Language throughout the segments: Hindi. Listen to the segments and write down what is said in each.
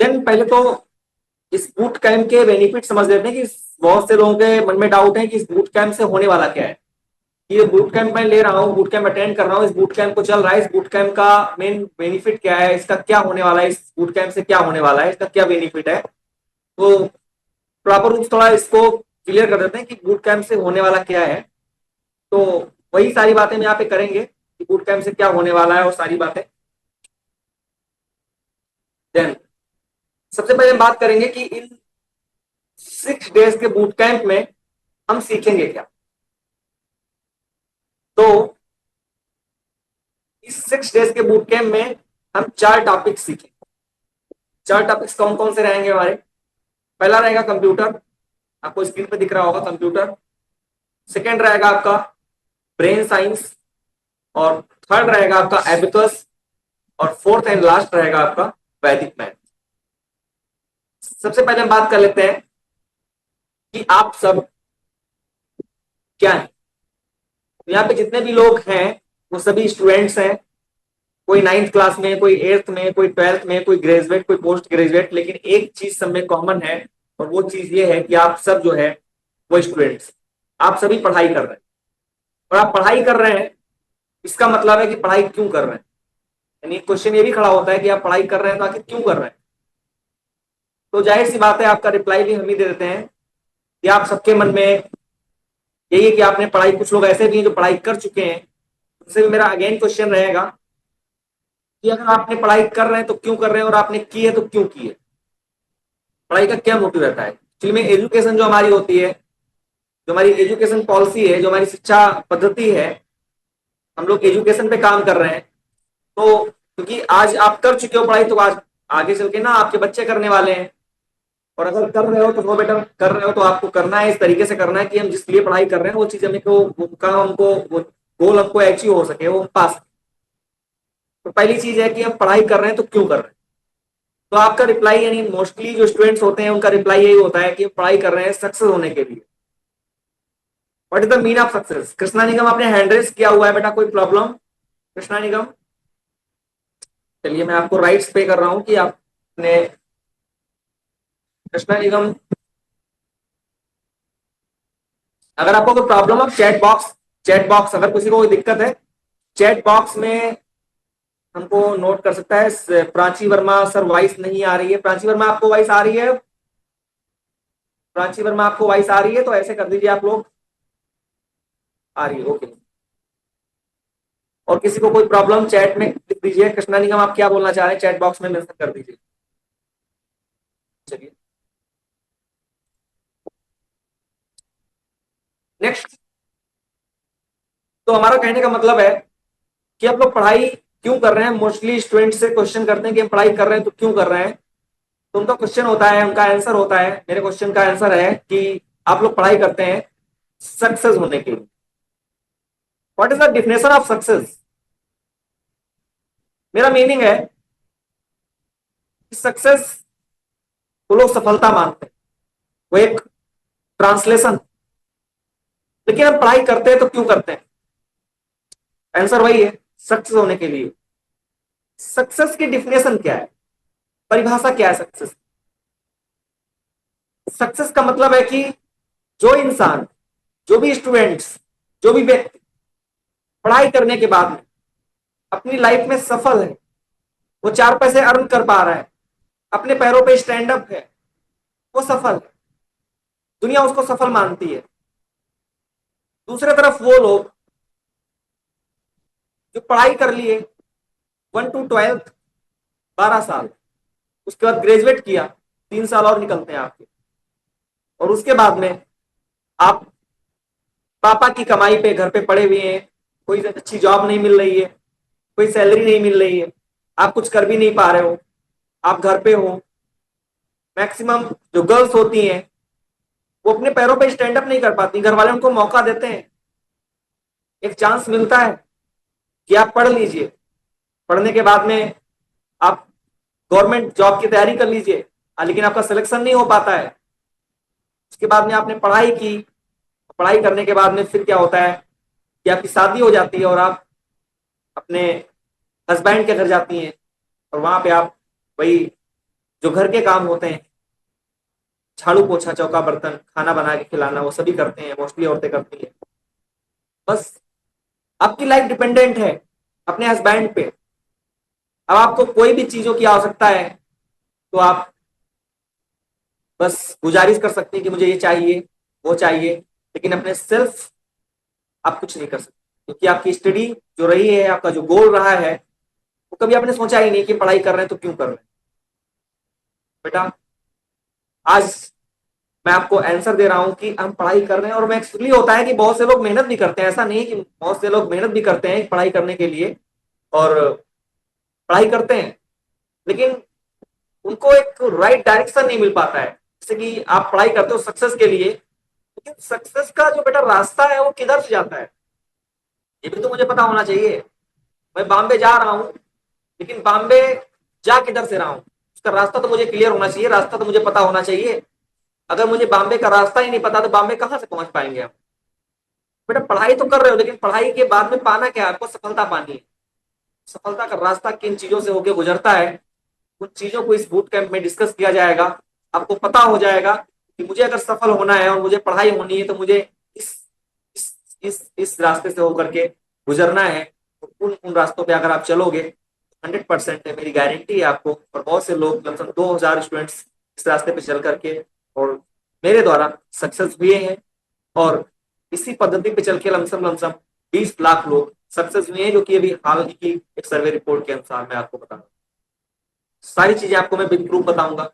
देन पहले तो इस बूट कैंप के बेनिफिट समझ लेते हैं कि बहुत से लोगों के मन में डाउट है कि इस बूट कैंप से होने वाला क्या है। ये बूट कैंप मैं ले रहा हूँ, बूट कैंप अटेंड कर रहा हूँ, इस बूट कैंप को चल रहा है, इस बूट कैंप का मेन बेनिफिट क्या है, इसका क्या होने वाला है, इस बूट कैंप से क्या होने वाला है, इसका क्या बेनिफिट है। तो प्रॉपर रूप थोड़ा इसको क्लियर कर देते हैं कि बूट कैंप से होने वाला क्या है। तो वही सारी बातें हम यहाँ पे करेंगे कि बूट कैंप से क्या होने वाला है और सारी बातें। देन सबसे पहले हम बात करेंगे कि इन 6 डेज के बूट कैंप में हम सीखेंगे क्या। तो इस 6 डेज के बूट कैंप में हम 4 टॉपिक सीखेंगे। 4 टॉपिक्स कौन कौन से रहेंगे हमारे? पहला रहेगा कंप्यूटर, आपको स्क्रीन पे दिख रहा होगा कंप्यूटर। सेकेंड रहेगा आपका ब्रेन साइंस, और थर्ड रहेगा आपका एबिकस, और फोर्थ एंड लास्ट रहेगा आपका वैदिक मैथ। सबसे पहले हम बात कर लेते हैं कि आप सब क्या है। तो यहाँ पे जितने भी लोग हैं वो सभी स्टूडेंट्स हैं। कोई 9th क्लास में, कोई 8th में, कोई 12th में, कोई ग्रेजुएट, कोई पोस्ट ग्रेजुएट, लेकिन एक चीज सब में कॉमन है, और वो चीज ये है कि आप सब जो है वो स्टूडेंट्स, आप सभी पढ़ाई कर रहे हैं। और आप पढ़ाई कर रहे हैं, इसका मतलब है कि पढ़ाई क्यों कर रहे हैं। यानी क्वेश्चन ये भी खड़ा होता है कि आप पढ़ाई कर रहे हैं तो आखिर क्यों कर रहे हैं। तो जाहिर सी बात है, आपका रिप्लाई भी हम ही दे देते हैं कि आप सबके मन में यही है कि आपने पढ़ाई, कुछ लोग ऐसे भी हैं जो पढ़ाई कर चुके हैं। उससे भी मेरा अगेन क्वेश्चन रहेगा कि अगर आपने पढ़ाई कर रहे हैं तो क्यों कर रहे हैं, और आपने की है तो क्यों की है। पढ़ाई का क्या मोटिव रहता है एक्चुअली में। एजुकेशन जो हमारी होती है, जो हमारी एजुकेशन पॉलिसी है, जो हमारी शिक्षा पद्धति है, हम लोग एजुकेशन पे काम कर रहे हैं। तो क्योंकि आज आप कर चुके हो पढ़ाई, तो आज आगे चल के ना आपके बच्चे करने वाले हैं। और अगर कर रहे हो तो नो बेटर कर रहे हो, तो आपको करना है, इस तरीके से करना है कि हम जिस लिए पढ़ाई कर रहे हैं वो चीज हमें को, उनका हमको वो गोल हमको अचीव हो सके, वो पास। तो पहली चीज है कि हम पढ़ाई कर रहे हैं तो क्यों कर रहे हैं। तो आपका रिप्लाई, यानी मोस्टली जो स्टूडेंट्स होते हैं उनका रिप्लाई यही होता है कि पढ़ाई कर रहे हैं सक्सेस होने के लिए। What is the mean of success? Krishna Nigam आपने हैंड रेस किया हुआ है बेटा, कोई प्रॉब्लम? कृष्णा निगम, चलिए मैं आपको राइट्स पे कर रहा हूं कि आपने, कृष्णा निगम, अगर आपको कोई प्रॉब्लम है चैट बॉक्स अगर किसी को कोई दिक्कत है, चैट बॉक्स में हमको नोट कर सकता है। प्राची वर्मा सर, वॉइस नहीं आ रही है। प्राची वर्मा आपको वॉइस आ रही है? प्राची वर्मा आपको वॉइस आ रही है तो ऐसे कर दीजिए आप लोग, आ रही है, ओके। और किसी को कोई प्रॉब्लम चैट में लिख दीजिए। कृष्णा निगम आप क्या बोलना चाह रहे हैं चैट बॉक्स में मेंशन कर दीजिए। चलिए नेक्स्ट। तो हमारा कहने का मतलब है कि आप लोग पढ़ाई क्यों कर रहे हैं। मोस्टली स्टूडेंट से क्वेश्चन करते हैं कि हम पढ़ाई कर रहे हैं तो क्यों कर रहे हैं। तो उनका क्वेश्चन होता है, उनका आंसर होता है, मेरे क्वेश्चन का आंसर है कि आप लोग पढ़ाई करते हैं सक्सेस होने के लिए। What is the definition of success? मेरा मीनिंग है कि सक्सेस वो लोग सफलता मानते हैं, वो एक ट्रांसलेशन। लेकिन हम पढ़ाई करते हैं तो क्यों करते हैं? आंसर वही है, सक्सेस होने के लिए। सक्सेस की डिफिनेशन क्या है, परिभाषा क्या है सक्सेस? सक्सेस का मतलब है कि जो इंसान, जो भी स्टूडेंट्स, जो भी व्यक्ति पढ़ाई करने के बाद में अपनी लाइफ में सफल है, वो 4 पैसे अर्न कर पा रहा है, अपने पैरों पे स्टैंड अप है, वो सफल है, दुनिया उसको सफल मानती है। दूसरी तरफ वो लोग जो पढ़ाई कर लिए 1 to 12th, 12 साल, उसके बाद ग्रेजुएट किया, 3 साल और निकलते हैं आपके, और उसके बाद में आप पापा की कमाई पे घर पे पड़े हुए हैं, कोई अच्छी जॉब नहीं मिल रही है, कोई सैलरी नहीं मिल रही है, आप कुछ कर भी नहीं पा रहे हो, आप घर पे हो। मैक्सिमम जो गर्ल्स होती हैं वो अपने पैरों पे स्टैंड अप नहीं कर पाती, घर वाले उनको मौका देते हैं, एक चांस मिलता है कि आप पढ़ लीजिए, पढ़ने के बाद में आप गवर्नमेंट जॉब की तैयारी कर लीजिए, लेकिन आपका सिलेक्शन नहीं हो पाता है। उसके बाद में आपने पढ़ाई की, पढ़ाई करने के बाद में फिर क्या होता है कि आपकी शादी हो जाती है और आप अपने हस्बैंड के घर जाती हैं, और वहां पे आप वही जो घर के काम होते हैं, झाड़ू पोछा चौका बर्तन खाना बना के खिलाना, वो सभी करते हैं, मोस्टली औरतें करती है। बस आपकी लाइफ डिपेंडेंट है अपने हस्बैंड पे। अब आपको कोई भी चीजों की आवश्यकता है तो आप बस गुजारिश कर सकते हैं कि मुझे ये चाहिए वो चाहिए, लेकिन अपने सेल्फ आप कुछ नहीं कर सकते, क्योंकि आपकी स्टडी जो रही है, आपका जो गोल रहा है, वो कभी आपने सोचा ही नहीं कि पढ़ाई कर रहे हैं तो क्यों कर रहे हैं। बेटा आज मैं आपको आंसर दे रहा हूं कि हम पढ़ाई कर रहे हैं, और मैं एक्चुअली होता है कि बहुत से लोग मेहनत भी करते हैं, ऐसा नहीं कि बहुत से लोग मेहनत भी करते हैं पढ़ाई करने के लिए, और पढ़ाई करते हैं, लेकिन उनको एक राइट डायरेक्शन नहीं मिल पाता है। जैसे कि आप पढ़ाई करते हो सक्सेस के लिए, लेकिन सक्सेस का जो बेटा रास्ता है वो किधर से जाता है, ये भी तो मुझे पता होना चाहिए। मैं बॉम्बे जा रहा हूँ, लेकिन बॉम्बे जा किधर से रहा हूँ, उसका रास्ता तो मुझे क्लियर होना चाहिए, रास्ता तो मुझे पता होना चाहिए। अगर मुझे बॉम्बे का रास्ता ही नहीं पता तो बॉम्बे कहां से पहुंच पाएंगे हम। बेटा पढ़ाई तो कर रहे हो, लेकिन पढ़ाई के बाद में पाना क्या है, आपको सफलता पानी है। सफलता का रास्ता किन चीजों से होकर गुजरता है, उन चीजों को इस बूट कैंप में डिस्कस किया जाएगा। आपको पता हो जाएगा कि मुझे अगर सफल होना है और मुझे पढ़ाई होनी है तो मुझे इस इस रास्ते से होकर के गुजरना है। तो उन रास्तों पे अगर आप चलोगे, 100% है, मेरी गारंटी है आपको। और बहुत से लोग लगभग 2000 स्टूडेंट्स इस रास्ते पे चल करके और मेरे द्वारा सक्सेस हुए हैं, और इसी पद्धति पे चल के लमसम लमसम 20 लाख लोग सक्सेस हुए हैं, जो कि अभी हाल ही की एक सर्वे रिपोर्ट के अनुसार मैं आपको बता रहा हूँ। सारी चीजें आपको मैं बिग प्रूफ बताऊंगा।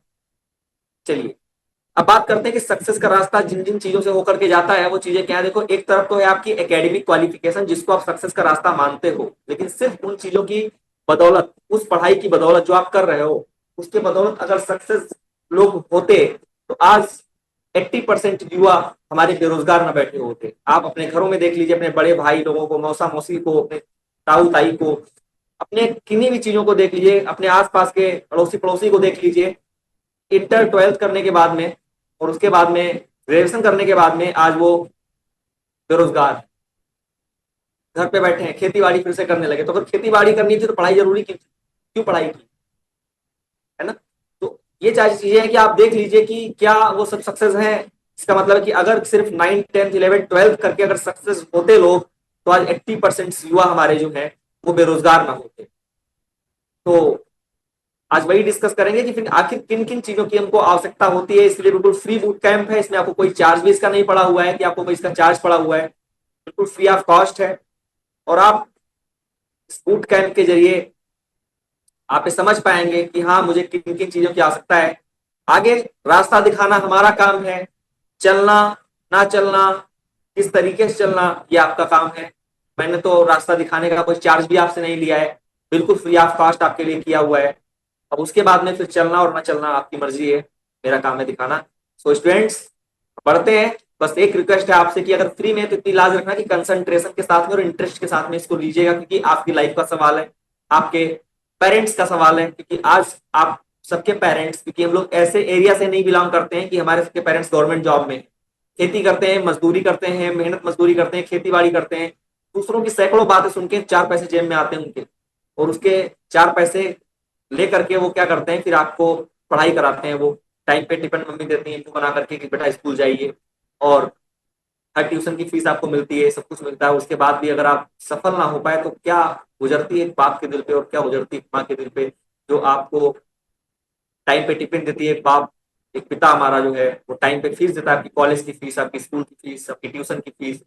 चलिए अब बात करते हैं कि सक्सेस का रास्ता जिन जिन चीजों से होकर के जाता है वो चीजें क्या है। देखो एक तरफ तो है आपकी एकेडमिक क्वालिफिकेशन, जिसको आप सक्सेस का रास्ता मानते हो, लेकिन सिर्फ उन चीजों की बदौलत, उस पढ़ाई की बदौलत जो आप कर रहे हो, उसके बदौलत अगर सक्सेस लोग होते तो आज 80% युवा हमारे बेरोजगार न बैठे होते। आप अपने घरों में देख लीजिए, अपने बड़े भाई लोगों को, मौसा मौसी को, अपने ताऊ ताई को, अपने किन्हीं भी चीजों को देख लीजिए, अपने आसपास के अड़ोसी पड़ोसी को देख लीजिए। इंटर 12th करने के बाद में और उसके बाद में ग्रेजुएशन करने के बाद में आज वो बेरोजगार घर पे बैठे हैं, खेती बाड़ी फिर से करने लगे। तो अगर खेती बाड़ी करनी थी तो पढ़ाई जरूरी क्यों थी, क्यों पढ़ाई की, है ना। तो ये चार चीजें हैं कि आप देख लीजिए कि क्या वो सब सक्सेस है। इसका मतलब है कि अगर सिर्फ 9, 10, 11, 12 करके अगर सक्सेस होते लोग, तो आज 80% युवा हमारे जो है वो बेरोजगार ना होते। तो आज वही डिस्कस करेंगे कि फिर आखिर किन किन चीजों की हमको आवश्यकता होती है। इसलिए बिल्कुल फ्री बूट कैंप है, इसमें आपको कोई चार्ज भी इसका नहीं पड़ा हुआ है कि आपको कोई इसका चार्ज पड़ा हुआ है, बिल्कुल फ्री ऑफ कॉस्ट है। और आप इस बूट कैंप के जरिए आप ये समझ पाएंगे कि हाँ मुझे किन किन चीजों की आवश्यकता है। आगे रास्ता दिखाना हमारा काम है, चलना ना चलना, किस तरीके से चलना, ये आपका काम है। मैंने तो रास्ता दिखाने का कोई चार्ज भी आपसे नहीं लिया है, बिल्कुल फ्री ऑफ कॉस्ट आपके लिए किया हुआ है। अब उसके बाद में फिर चलना और ना चलना आपकी मर्जी है, मेरा काम है दिखाना। सो स्टूडेंट्स पढ़ते हैं। बस एक रिक्वेस्ट है आपसे कि अगर फ्री में है तो इतनी लाज रखना कि कंसंट्रेशन के साथ में और इंटरेस्ट के साथ में इसको लीजिएगा, क्योंकि आपकी लाइफ का सवाल है, आपके पेरेंट्स का सवाल है। क्योंकि आज आप सबके पेरेंट्स, क्योंकि हम लोग ऐसे एरिया से नहीं बिलोंग करते हैं कि हमारे सबके पेरेंट्स गवर्नमेंट जॉब में, खेती करते हैं, मजदूरी करते हैं, मेहनत मजदूरी करते हैं, खेती बाड़ी करते हैं। दूसरों की सैकड़ों बातें सुन के 4 पैसे जेब में आते हैं उनके, और उसके 4 पैसे लेकर के वो क्या करते हैं, फिर आपको पढ़ाई कराते हैं। वो टाइम पे टिफिन मम्मी देती है बना करके कि बेटा स्कूल जाइए, और हर ट्यूशन की फीस आपको मिलती है, सब कुछ मिलता है। उसके बाद भी अगर आप सफल ना हो पाए तो क्या गुजरती है एक बाप के दिल पे और क्या गुजरती है एक माँ के दिल पे, जो आपको टाइम पे टिफिन देती है। एक बाप, एक पिता हमारा जो है वो टाइम पे फीस देता है, आपकी कॉलेज की फीस, आपकी स्कूल की फीस, आपकी ट्यूशन की फीस।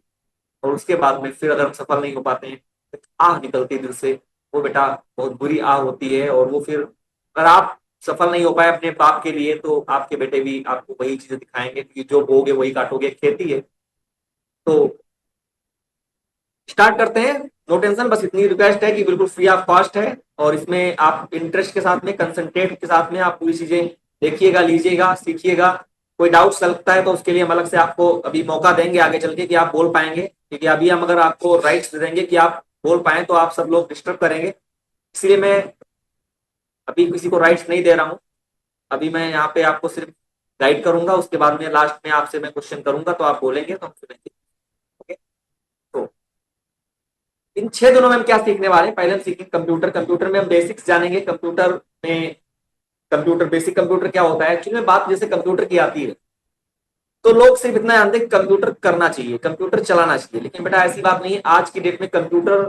और उसके बाद में फिर अगर हम सफल नहीं हो पाते हैं, तो आह निकलती है दिल से, वो बेटा बहुत बुरी आह होती है। और वो फिर अगर आप सफल नहीं हो पाए अपने बाप के लिए, तो आपके बेटे भी आपको वही चीजें दिखाएंगे, क्योंकि जो बोगे वही काटोगे, खेती है। तो स्टार्ट करते हैं, नो टेंशन। बस इतनी रिक्वेस्ट है कि बिल्कुल फ्री ऑफ कॉस्ट है, और इसमें आप इंटरेस्ट के साथ में, कंसंट्रेट के साथ में आप पूरी चीजें देखिएगा, लीजिएगा, सीखिएगा। कोई डाउट लगता है तो उसके लिए हम अलग से आपको अभी मौका देंगे आगे चल के कि आप बोल पाएंगे, क्योंकि अभी हम अगर आपको राइट्स दे देंगे कि आप बोल पाए तो आप सब लोग डिस्टर्ब करेंगे। इसलिए मैं अभी किसी को राइट्स नहीं दे रहा हूँ। अभी मैं यहाँ पे आपको सिर्फ गाइड करूंगा, उसके बाद में लास्ट में आपसे मैं क्वेश्चन करूंगा तो आप बोलेंगे तो हम सुनेंगे। ओके। तो इन 6 दिनों में हम क्या सीखने वाले हैं, पहले हम सीखेंगे कंप्यूटर। कंप्यूटर में हम बेसिक्स जानेंगे, कंप्यूटर में कंप्यूटर, बेसिक कंप्यूटर क्या होता है एक्चुअली में, बात जैसे कंप्यूटर की आती है तो लोग सिर्फ इतना जानते हैं कंप्यूटर करना चाहिए, कंप्यूटर चलाना चाहिए, लेकिन बेटा ऐसी बात नहीं है। आज की डेट में कंप्यूटर,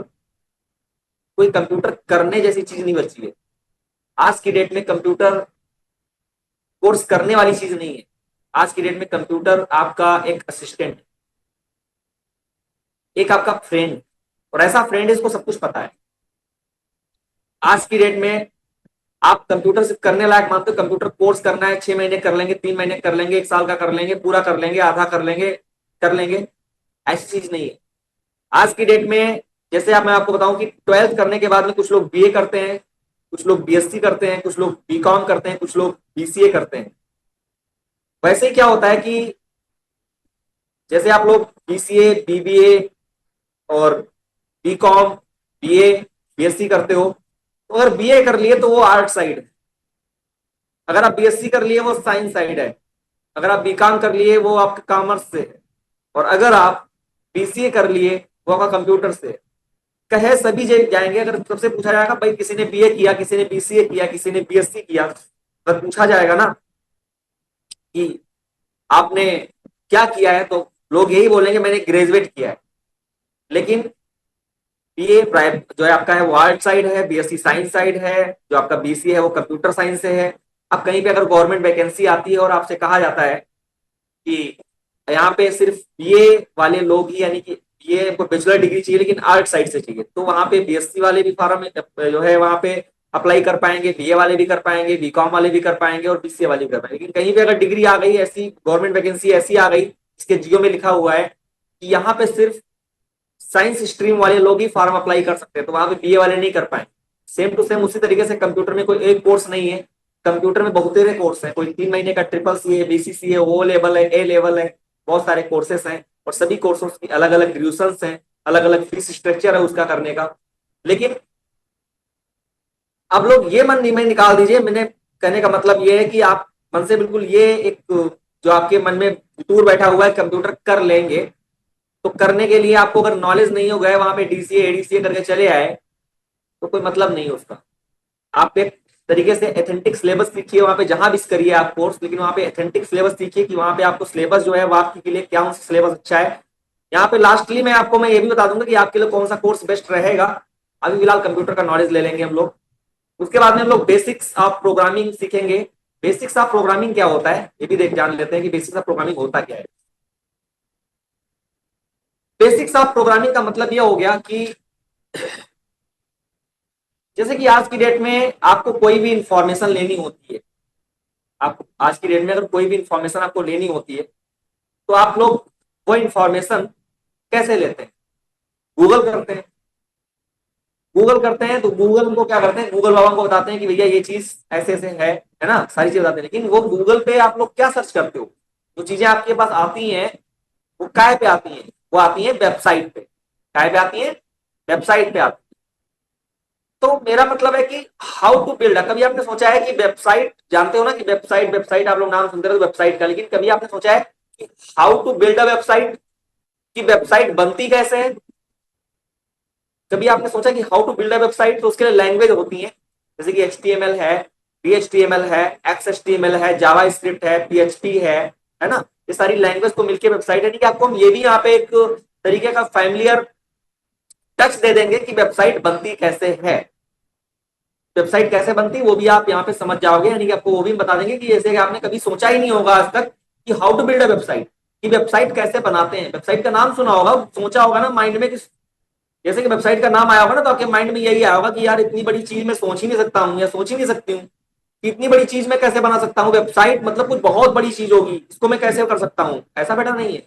कोई कंप्यूटर करने जैसी चीज नहीं बची है। आज की डेट में कंप्यूटर कोर्स करने वाली चीज नहीं है। आज की डेट में कंप्यूटर आपका एक असिस्टेंट, एक आपका फ्रेंड, और ऐसा फ्रेंड है इसको सब कुछ पता है। आज की डेट में आप कंप्यूटर से करने लायक मानते हो, कंप्यूटर कोर्स करना है 6 महीने कर लेंगे, 3 महीने कर लेंगे, 1 साल का कर लेंगे, पूरा कर लेंगे, आधा कर लेंगे, ऐसी चीज नहीं है। आज की डेट में जैसे आप, मैं आपको बताऊं कि 12th करने के बाद में कुछ लोग बीए करते हैं, कुछ लोग बीएससी करते हैं, कुछ लोग बीकॉम करते हैं, कुछ लोग बीसीए करते हैं। वैसे ही क्या होता है कि जैसे आप लोग बीसीए, बीबीए और बीकॉम, बीए, बीएससी करते हो, तो अगर बीए कर लिए तो वो आर्ट साइड है, अगर आप बीएससी कर लिए वो साइंस साइड है, अगर आप बीकॉम कर लिए वो आपका कॉमर्स से है, और अगर आप बीसीए कर लिए वो आपका कंप्यूटर से है। कहे सभी जाएंगे, अगर सबसे पूछा जाएगा भाई किसी ने बीए किया, किसी ने बीसीए किया, किसी ने बीएससी किया, अगर पूछा जाएगा ना कि आपने क्या किया है, तो लोग यही बोलेंगे मैंने ग्रेजुएट किया है। लेकिन बीए जो है आपका है वो आर्ट साइड है, बीएससी साइंस साइड है, जो आपका बीसीए है वो कंप्यूटर साइंस से है। अब कहीं पे अगर गवर्नमेंट वैकेंसी आती है और आपसे कहा जाता है कि यहाँ पे सिर्फ बीए वाले लोग ही, यानी कि ये बैचलर डिग्री चाहिए लेकिन आर्ट साइड से चाहिए, तो वहां पे बीएससी वाले भी फॉर्म जो है वहां पे अप्लाई कर पाएंगे, बीए वाले भी कर पाएंगे, बीकॉम वाले भी कर पाएंगे और बीसीए वाले भी कर पाएंगे। लेकिन कहीं पे अगर डिग्री आ गई ऐसी, गवर्नमेंट वैकेंसी ऐसी आ गई, इसके जियो में लिखा हुआ है कि यहाँ पे सिर्फ साइंस स्ट्रीम वाले लोग ही फॉर्म अप्लाई कर सकते हैं, तो वहां पे बीए वाले नहीं कर पाए। सेम टू सेम उसी तरीके से कंप्यूटर में कोई एक कोर्स नहीं है, कंप्यूटर में बहुत सारे कोर्स हैं, कोई 3 महीने का ट्रिपल सी है, बीसीसी है, ओ लेवल है, ए लेवल है, बहुत सारे कोर्सेस हैं, और सभी कोर्सेस की अलग अलग ड्यूरेशंस हैं, अलग अलग फीस स्ट्रक्चर है उसका करने का। लेकिन अब लोग ये मन में निकाल दीजिए, मैंने कहने का मतलब ये है कि आप मन से बिल्कुल ये एक जो आपके मन में दूर बैठा हुआ है कंप्यूटर कर लेंगे, तो करने के लिए आपको अगर नॉलेज नहीं हो गया वहां पे डीसीए एडीसीए करके चले आए तो कोई मतलब नहीं उसका। आप एक तरीके से एथेंटिक सिलेबस सीखिए वहां पे, जहां भी करिए आप कोर्स, लेकिन वहां पे एथेंटिक सिलेबस सीखिए कि वहां पे आपको सिलेबस जो है वो आपके लिए क्या सिलेबस अच्छा है। यहाँ पे लास्टली मैं आपको मैं ये भी बता दूंगा कि आपके लिए कौन सा कोर्स बेस्ट रहेगा। अभी फिलहाल कंप्यूटर का नॉलेज ले लेंगे हम लोग, उसके बाद में हम लोग बेसिक्स ऑफ प्रोग्रामिंग सीखेंगे। बेसिक्स ऑफ प्रोग्रामिंग क्या होता है ये भी देख जान लेते हैं कि बेसिक्स ऑफ प्रोग्रामिंग होता क्या है। बेसिक्स ऑफ प्रोग्रामिंग का मतलब यह हो गया कि जैसे कि आज की डेट में आपको कोई भी इंफॉर्मेशन लेनी होती है, आप आज की डेट में अगर कोई भी इंफॉर्मेशन आपको लेनी होती है तो आप लोग वो इंफॉर्मेशन कैसे लेते हैं? गूगल करते हैं। गूगल करते हैं तो गूगल को क्या करते हैं, गूगल बाबा को बताते हैं कि भैया ये चीज ऐसे ऐसे है ना, सारी चीज बताते हैं। लेकिन वो गूगल पे आप लोग क्या सर्च करते हो? जो चीजें आपके पास आती हैं वो काय पे आती हैं? वो आती है वेबसाइट पे। काय पे आती है? वेबसाइट पे आती है। तो मेरा मतलब है कि हाउ टू बिल्ड, कभी आपने सोचा है कि वेबसाइट, जानते हो ना कि वेबसाइट, वेबसाइट आप लोग नाम सुनते हो वेबसाइट का, लेकिन कभी आपने सोचा है कि how to build a website, कि वेबसाइट बनती कैसे है? कभी आपने सोचा कि how to build a website? तो उसके लिए लैंग्वेज होती है, जैसे कि HTML है, PHTML है, XHTML है, जावा स्क्रिप्ट है, PHP है ना। ये सारी लैंग्वेज को मिलकर वेबसाइट है। कि आपको हम ये भी यहाँ पे एक तरीके का फैमिलियर टच दे देंगे कि वेबसाइट बनती कैसे है। वेबसाइट कैसे बनती है वो भी आप यहाँ पे समझ जाओगे, यानी कि आपको वो भी बता देंगे कि जैसे कि आपने कभी सोचा ही नहीं होगा आज तक कि how to build a website, कि वेबसाइट कैसे बनाते हैं। वेबसाइट का नाम सुना होगा, सोचा होगा ना माइंड में कि जैसे कि वेबसाइट का नाम आया होगा ना तो आपके माइंड में यही आया होगा कि यार इतनी बड़ी चीज मैं सोच ही नहीं सकता हूँ या सोच ही नहीं सकती हूँ कि इतनी बड़ी चीज मैं कैसे बना सकता हूँ। वेबसाइट मतलब कुछ बहुत बड़ी चीज होगी, इसको मैं कैसे कर सकता हूँ? ऐसा बेटा नहीं है।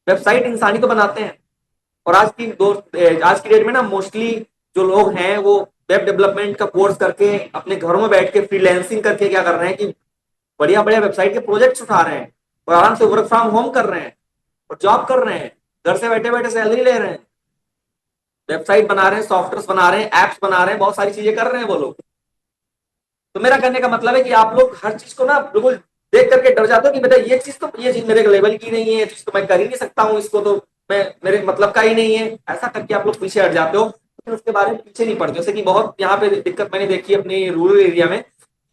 वेबसाइट इंसान ही तो बनाते हैं। और आज की डेट में ना मोस्टली जो लोग हैं वो वेब डेवलपमेंट का कोर्स करके अपने घरों में बैठ के फ्रीलैंसिंग करके क्या कर रहे हैं कि बढ़िया बढ़िया वेबसाइट के प्रोजेक्ट्स उठा रहे हैं और आराम से वर्क फ्रॉम होम कर रहे हैं और जॉब कर रहे हैं, घर से बैठे बैठे सैलरी ले रहे हैं, वेबसाइट बना रहे हैं, सॉफ्टवेयर बना रहे हैं, एप्स बना रहे हैं, बहुत सारी चीजें कर रहे हैं वो लोग। तो मेरा कहने का मतलब है कि आप लोग हर चीज को ना बिल्कुल देख करके डर जाते हो कि बेटा ये चीज मेरे लेवल की नहीं है, ये चीज तो मैं कर ही नहीं सकता हूँ, इसको तो मैं मेरे मतलब का ही नहीं है, ऐसा करके आप लोग पीछे हट जाते हो। लेकिन उसके बारे में पीछे नहीं पड़ते। जैसे कि बहुत यहाँ पे दिक्कत मैंने देखी अपने रूरल एरिया में,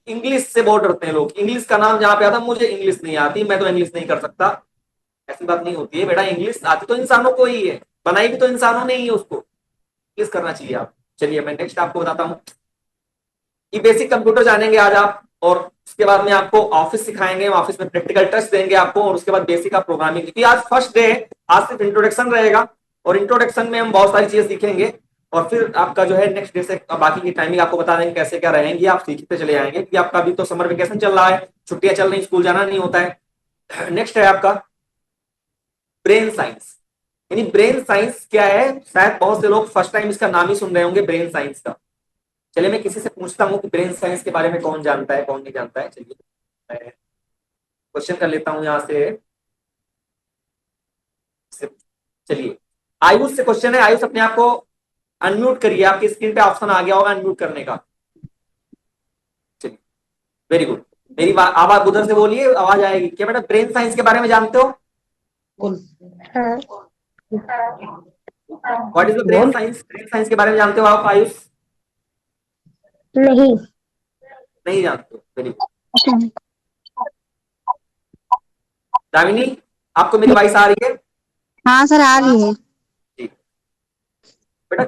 इंग्लिश से बहुत डरते हैं लोग, इंग्लिश का नाम जहां पे आता है मुझे इंग्लिश नहीं आती, मैं तो इंग्लिश नहीं कर सकता, ऐसी बात नहीं होती है बेटा। इंग्लिश आती तो इंसानों को ही है, बनाई भी तो इंसानों ने ही है उसको, इंग्लिश करना चाहिए आप। चलिए मैं नेक्स्ट आपको बताता हूँ। ये बेसिक कंप्यूटर जानेंगे आज आप, और उसके बाद में आपको ऑफिस सिखाएंगे, ऑफिस में प्रैक्टिकल टेस्ट देंगे आपको, और उसके बाद बेसिक का प्रोग्रामिंग, क्योंकि आज फर्स्ट डे है, आज सिर्फ इंट्रोडक्शन रहेगा, और इंट्रोडक्शन में हम बहुत सारी चीजें सीखेंगे, और फिर आपका जो है नेक्स्ट डे से बाकी की टाइमिंग आपको बता देंगे कैसे क्या रहेंगी, आप सीखते चले जाएंगे, क्योंकि आपका अभी तो समर वेकेशन चल रहा है, छुट्टियां चल रही, स्कूल जाना नहीं होता है। नेक्स्ट है आपका ब्रेन साइंस। यानी ब्रेन साइंस क्या है, शायद बहुत से लोग फर्स्ट टाइम इसका नाम ही सुन रहे होंगे, ब्रेन साइंस का। चलिए मैं किसी से पूछता हूँ कि ब्रेन साइंस के बारे में कौन जानता है कौन नहीं जानता है। चलिए मैं क्वेश्चन कर लेता हूं यहां से। चलिए आयुष से क्वेश्चन है, आयुष अपने आप को अनम्यूट करिए, आपकी स्क्रीन पे ऑप्शन आ गया होगा अनम्यूट करने का। चलिए वेरी गुड। मेरी आवाज उधर से बोलिए, आवाज आएगी क्या बेटा? ब्रेन साइंस के बारे में जानते हो? हाँ। What is the brain science? Brain science के बारे में जानते हो आप आयुष? नहीं। नहीं जानते हो, वेरी गुड। दामिनी, आपको मेरी वॉइस आ रही है? हाँ सर, आ रही है। जी बेटा,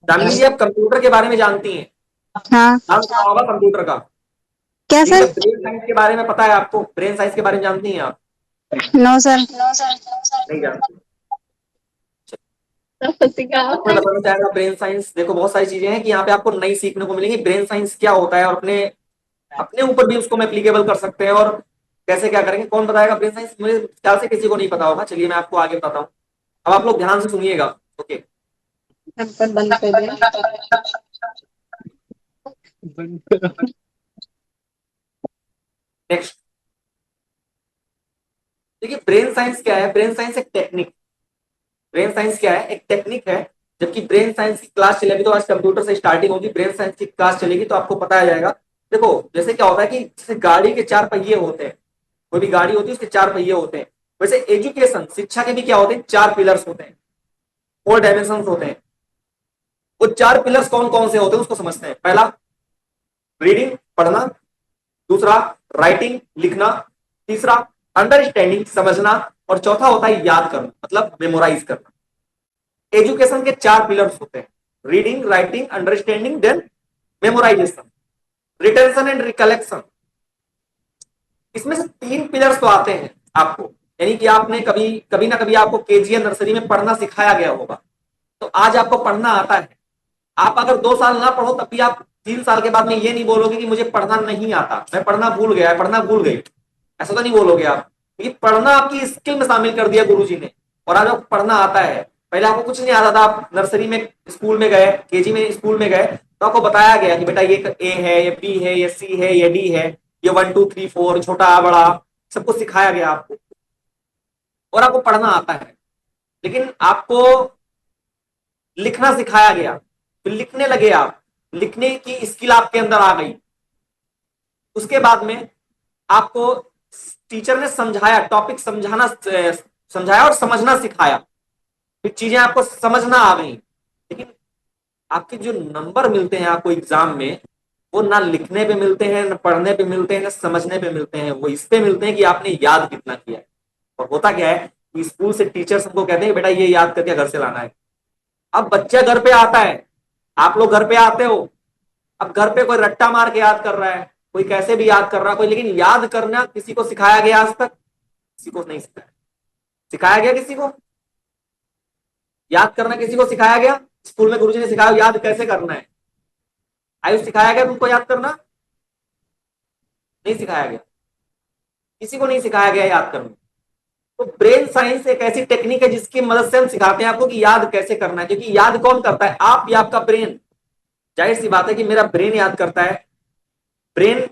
दामिनी जी आप कंप्यूटर के बारे में जानती हैं, हाँ। नाम सुना होगा कंप्यूटर का, क्या लेकिन सर? ब्रेन साइंस के बारे में पता है आपको? ब्रेन साइंस के बारे में जानती हैं आप? No sir. नहीं जानती। आपको मैं बताना चाहेगा ब्रेन साइंस, देखो बहुत सारी चीजें हैं कि यहाँ पे आपको नई सीखने को मिलेंगी, ब्रेन साइंस क्या होता है, और अपने अपने ऊपर भी उसको हम एप्लीकेबल कर सकते हैं, और कैसे क्या करेंगे, कौन बताएगा ब्रेन साइंस? मुझे ख्याल से किसी को नहीं पता होगा। चलिए मैं आपको आगे बताता हूँ, अब आप लोग ध्यान से सुनिएगा। ओके बंद कर दिया। नेक्स्ट, देखिए ब्रेन साइंस क्या है? ब्रेन साइंस एक टेक्निक, ब्रेन साइंस क्या है? एक टेक्निक है। जबकि ब्रेन साइंस की क्लास चलेगी, तो आज कंप्यूटर से स्टार्टिंग होगी, ब्रेन साइंस की क्लास चलेगी तो आपको पता आ जाएगा। देखो जैसे क्या होता है कि जैसे गाड़ी के चार पहिए होते हैं, कोई भी गाड़ी होती है उसके चार पहिए होते हैं, वैसे एजुकेशन शिक्षा के भी क्या होते हैं? चार पिलर्स होते हैं, फोर डायमेंशन होते हैं। वो चार पिलर्स कौन कौन से होते हैं उसको समझते हैं। पहला रीडिंग पढ़ना, दूसरा राइटिंग लिखना, तीसरा अंडरस्टैंडिंग समझना, और चौथा होता है याद करना, मतलब मेमोराइज करना। एजुकेशन के चार पिलर्स होते हैं, reading writing understanding then memorization, retention and recollection. इसमें से तीन पिलर्स तो आते हैं आपको, यानी कि आपने कभी कभी ना कभी आपको केजीएन नर्सरी में पढ़ना सिखाया गया होगा, तो आज आपको पढ़ना आता है। आप अगर 2 साल ना पढ़ो तब भी आप 3 साल के बाद में ये नहीं बोलोगे कि मुझे पढ़ना नहीं आता, मैं पढ़ना भूल गया, पढ़ना भूल गई, ऐसा तो नहीं बोलोगे आप, क्योंकि पढ़ना आपकी स्किल में शामिल कर दिया गुरुजी ने, और आज आपको पढ़ना आता है। पहले आपको कुछ नहीं आता था, आप नर्सरी में स्कूल में गए, केजी में स्कूल में गए, तो आपको बताया गया कि बेटा ये ए है, ये बी है, ये सी है, ये डी है, ये 1 2 3 4, छोटा बड़ा सब कुछ सिखाया गया आपको, और आपको पढ़ना आता है। लेकिन आपको लिखना सिखाया गया, तो लिखने लगे आप, लिखने की स्किल आपके अंदर आ गई। उसके बाद में आपको टीचर ने समझाया, टॉपिक समझाना समझाया और समझना सिखाया, फिर चीजें आपको समझना आ गई। लेकिन आपके जो नंबर मिलते हैं आपको एग्जाम में, वो ना लिखने पे मिलते हैं, ना पढ़ने पे मिलते हैं, ना समझने पे मिलते हैं, वो इस पे मिलते हैं कि आपने याद कितना किया है। और होता क्या है कि स्कूल से टीचर्स हमको कहते हैं बेटा ये याद करके घर से लाना है। अब बच्चा घर पे आता है, आप लोग घर पे आते हो, अब घर पे कोई रट्टा मार के याद कर रहा है, कोई कैसे भी याद कर रहा है कोई, लेकिन याद करना किसी को सिखाया गया आज तक? किसी को नहीं सिखाया। सिखाया गया किसी को याद करना? किसी को सिखाया गया? स्कूल में गुरुजी ने सिखाया याद कैसे करना है? आयुष सिखाया गया तुमको याद करना? नहीं सिखाया गया, किसी को नहीं सिखाया गया याद करना। तो ब्रेन साइंस एक ऐसी टेक्निक है जिसकी मदद से हम सिखाते हैं आपको कि याद कैसे करना है, क्योंकि याद कौन करता है? आप या आपका ब्रेन। जाहिर सी बात है कि मेरा ब्रेन याद करता है, ब्रेन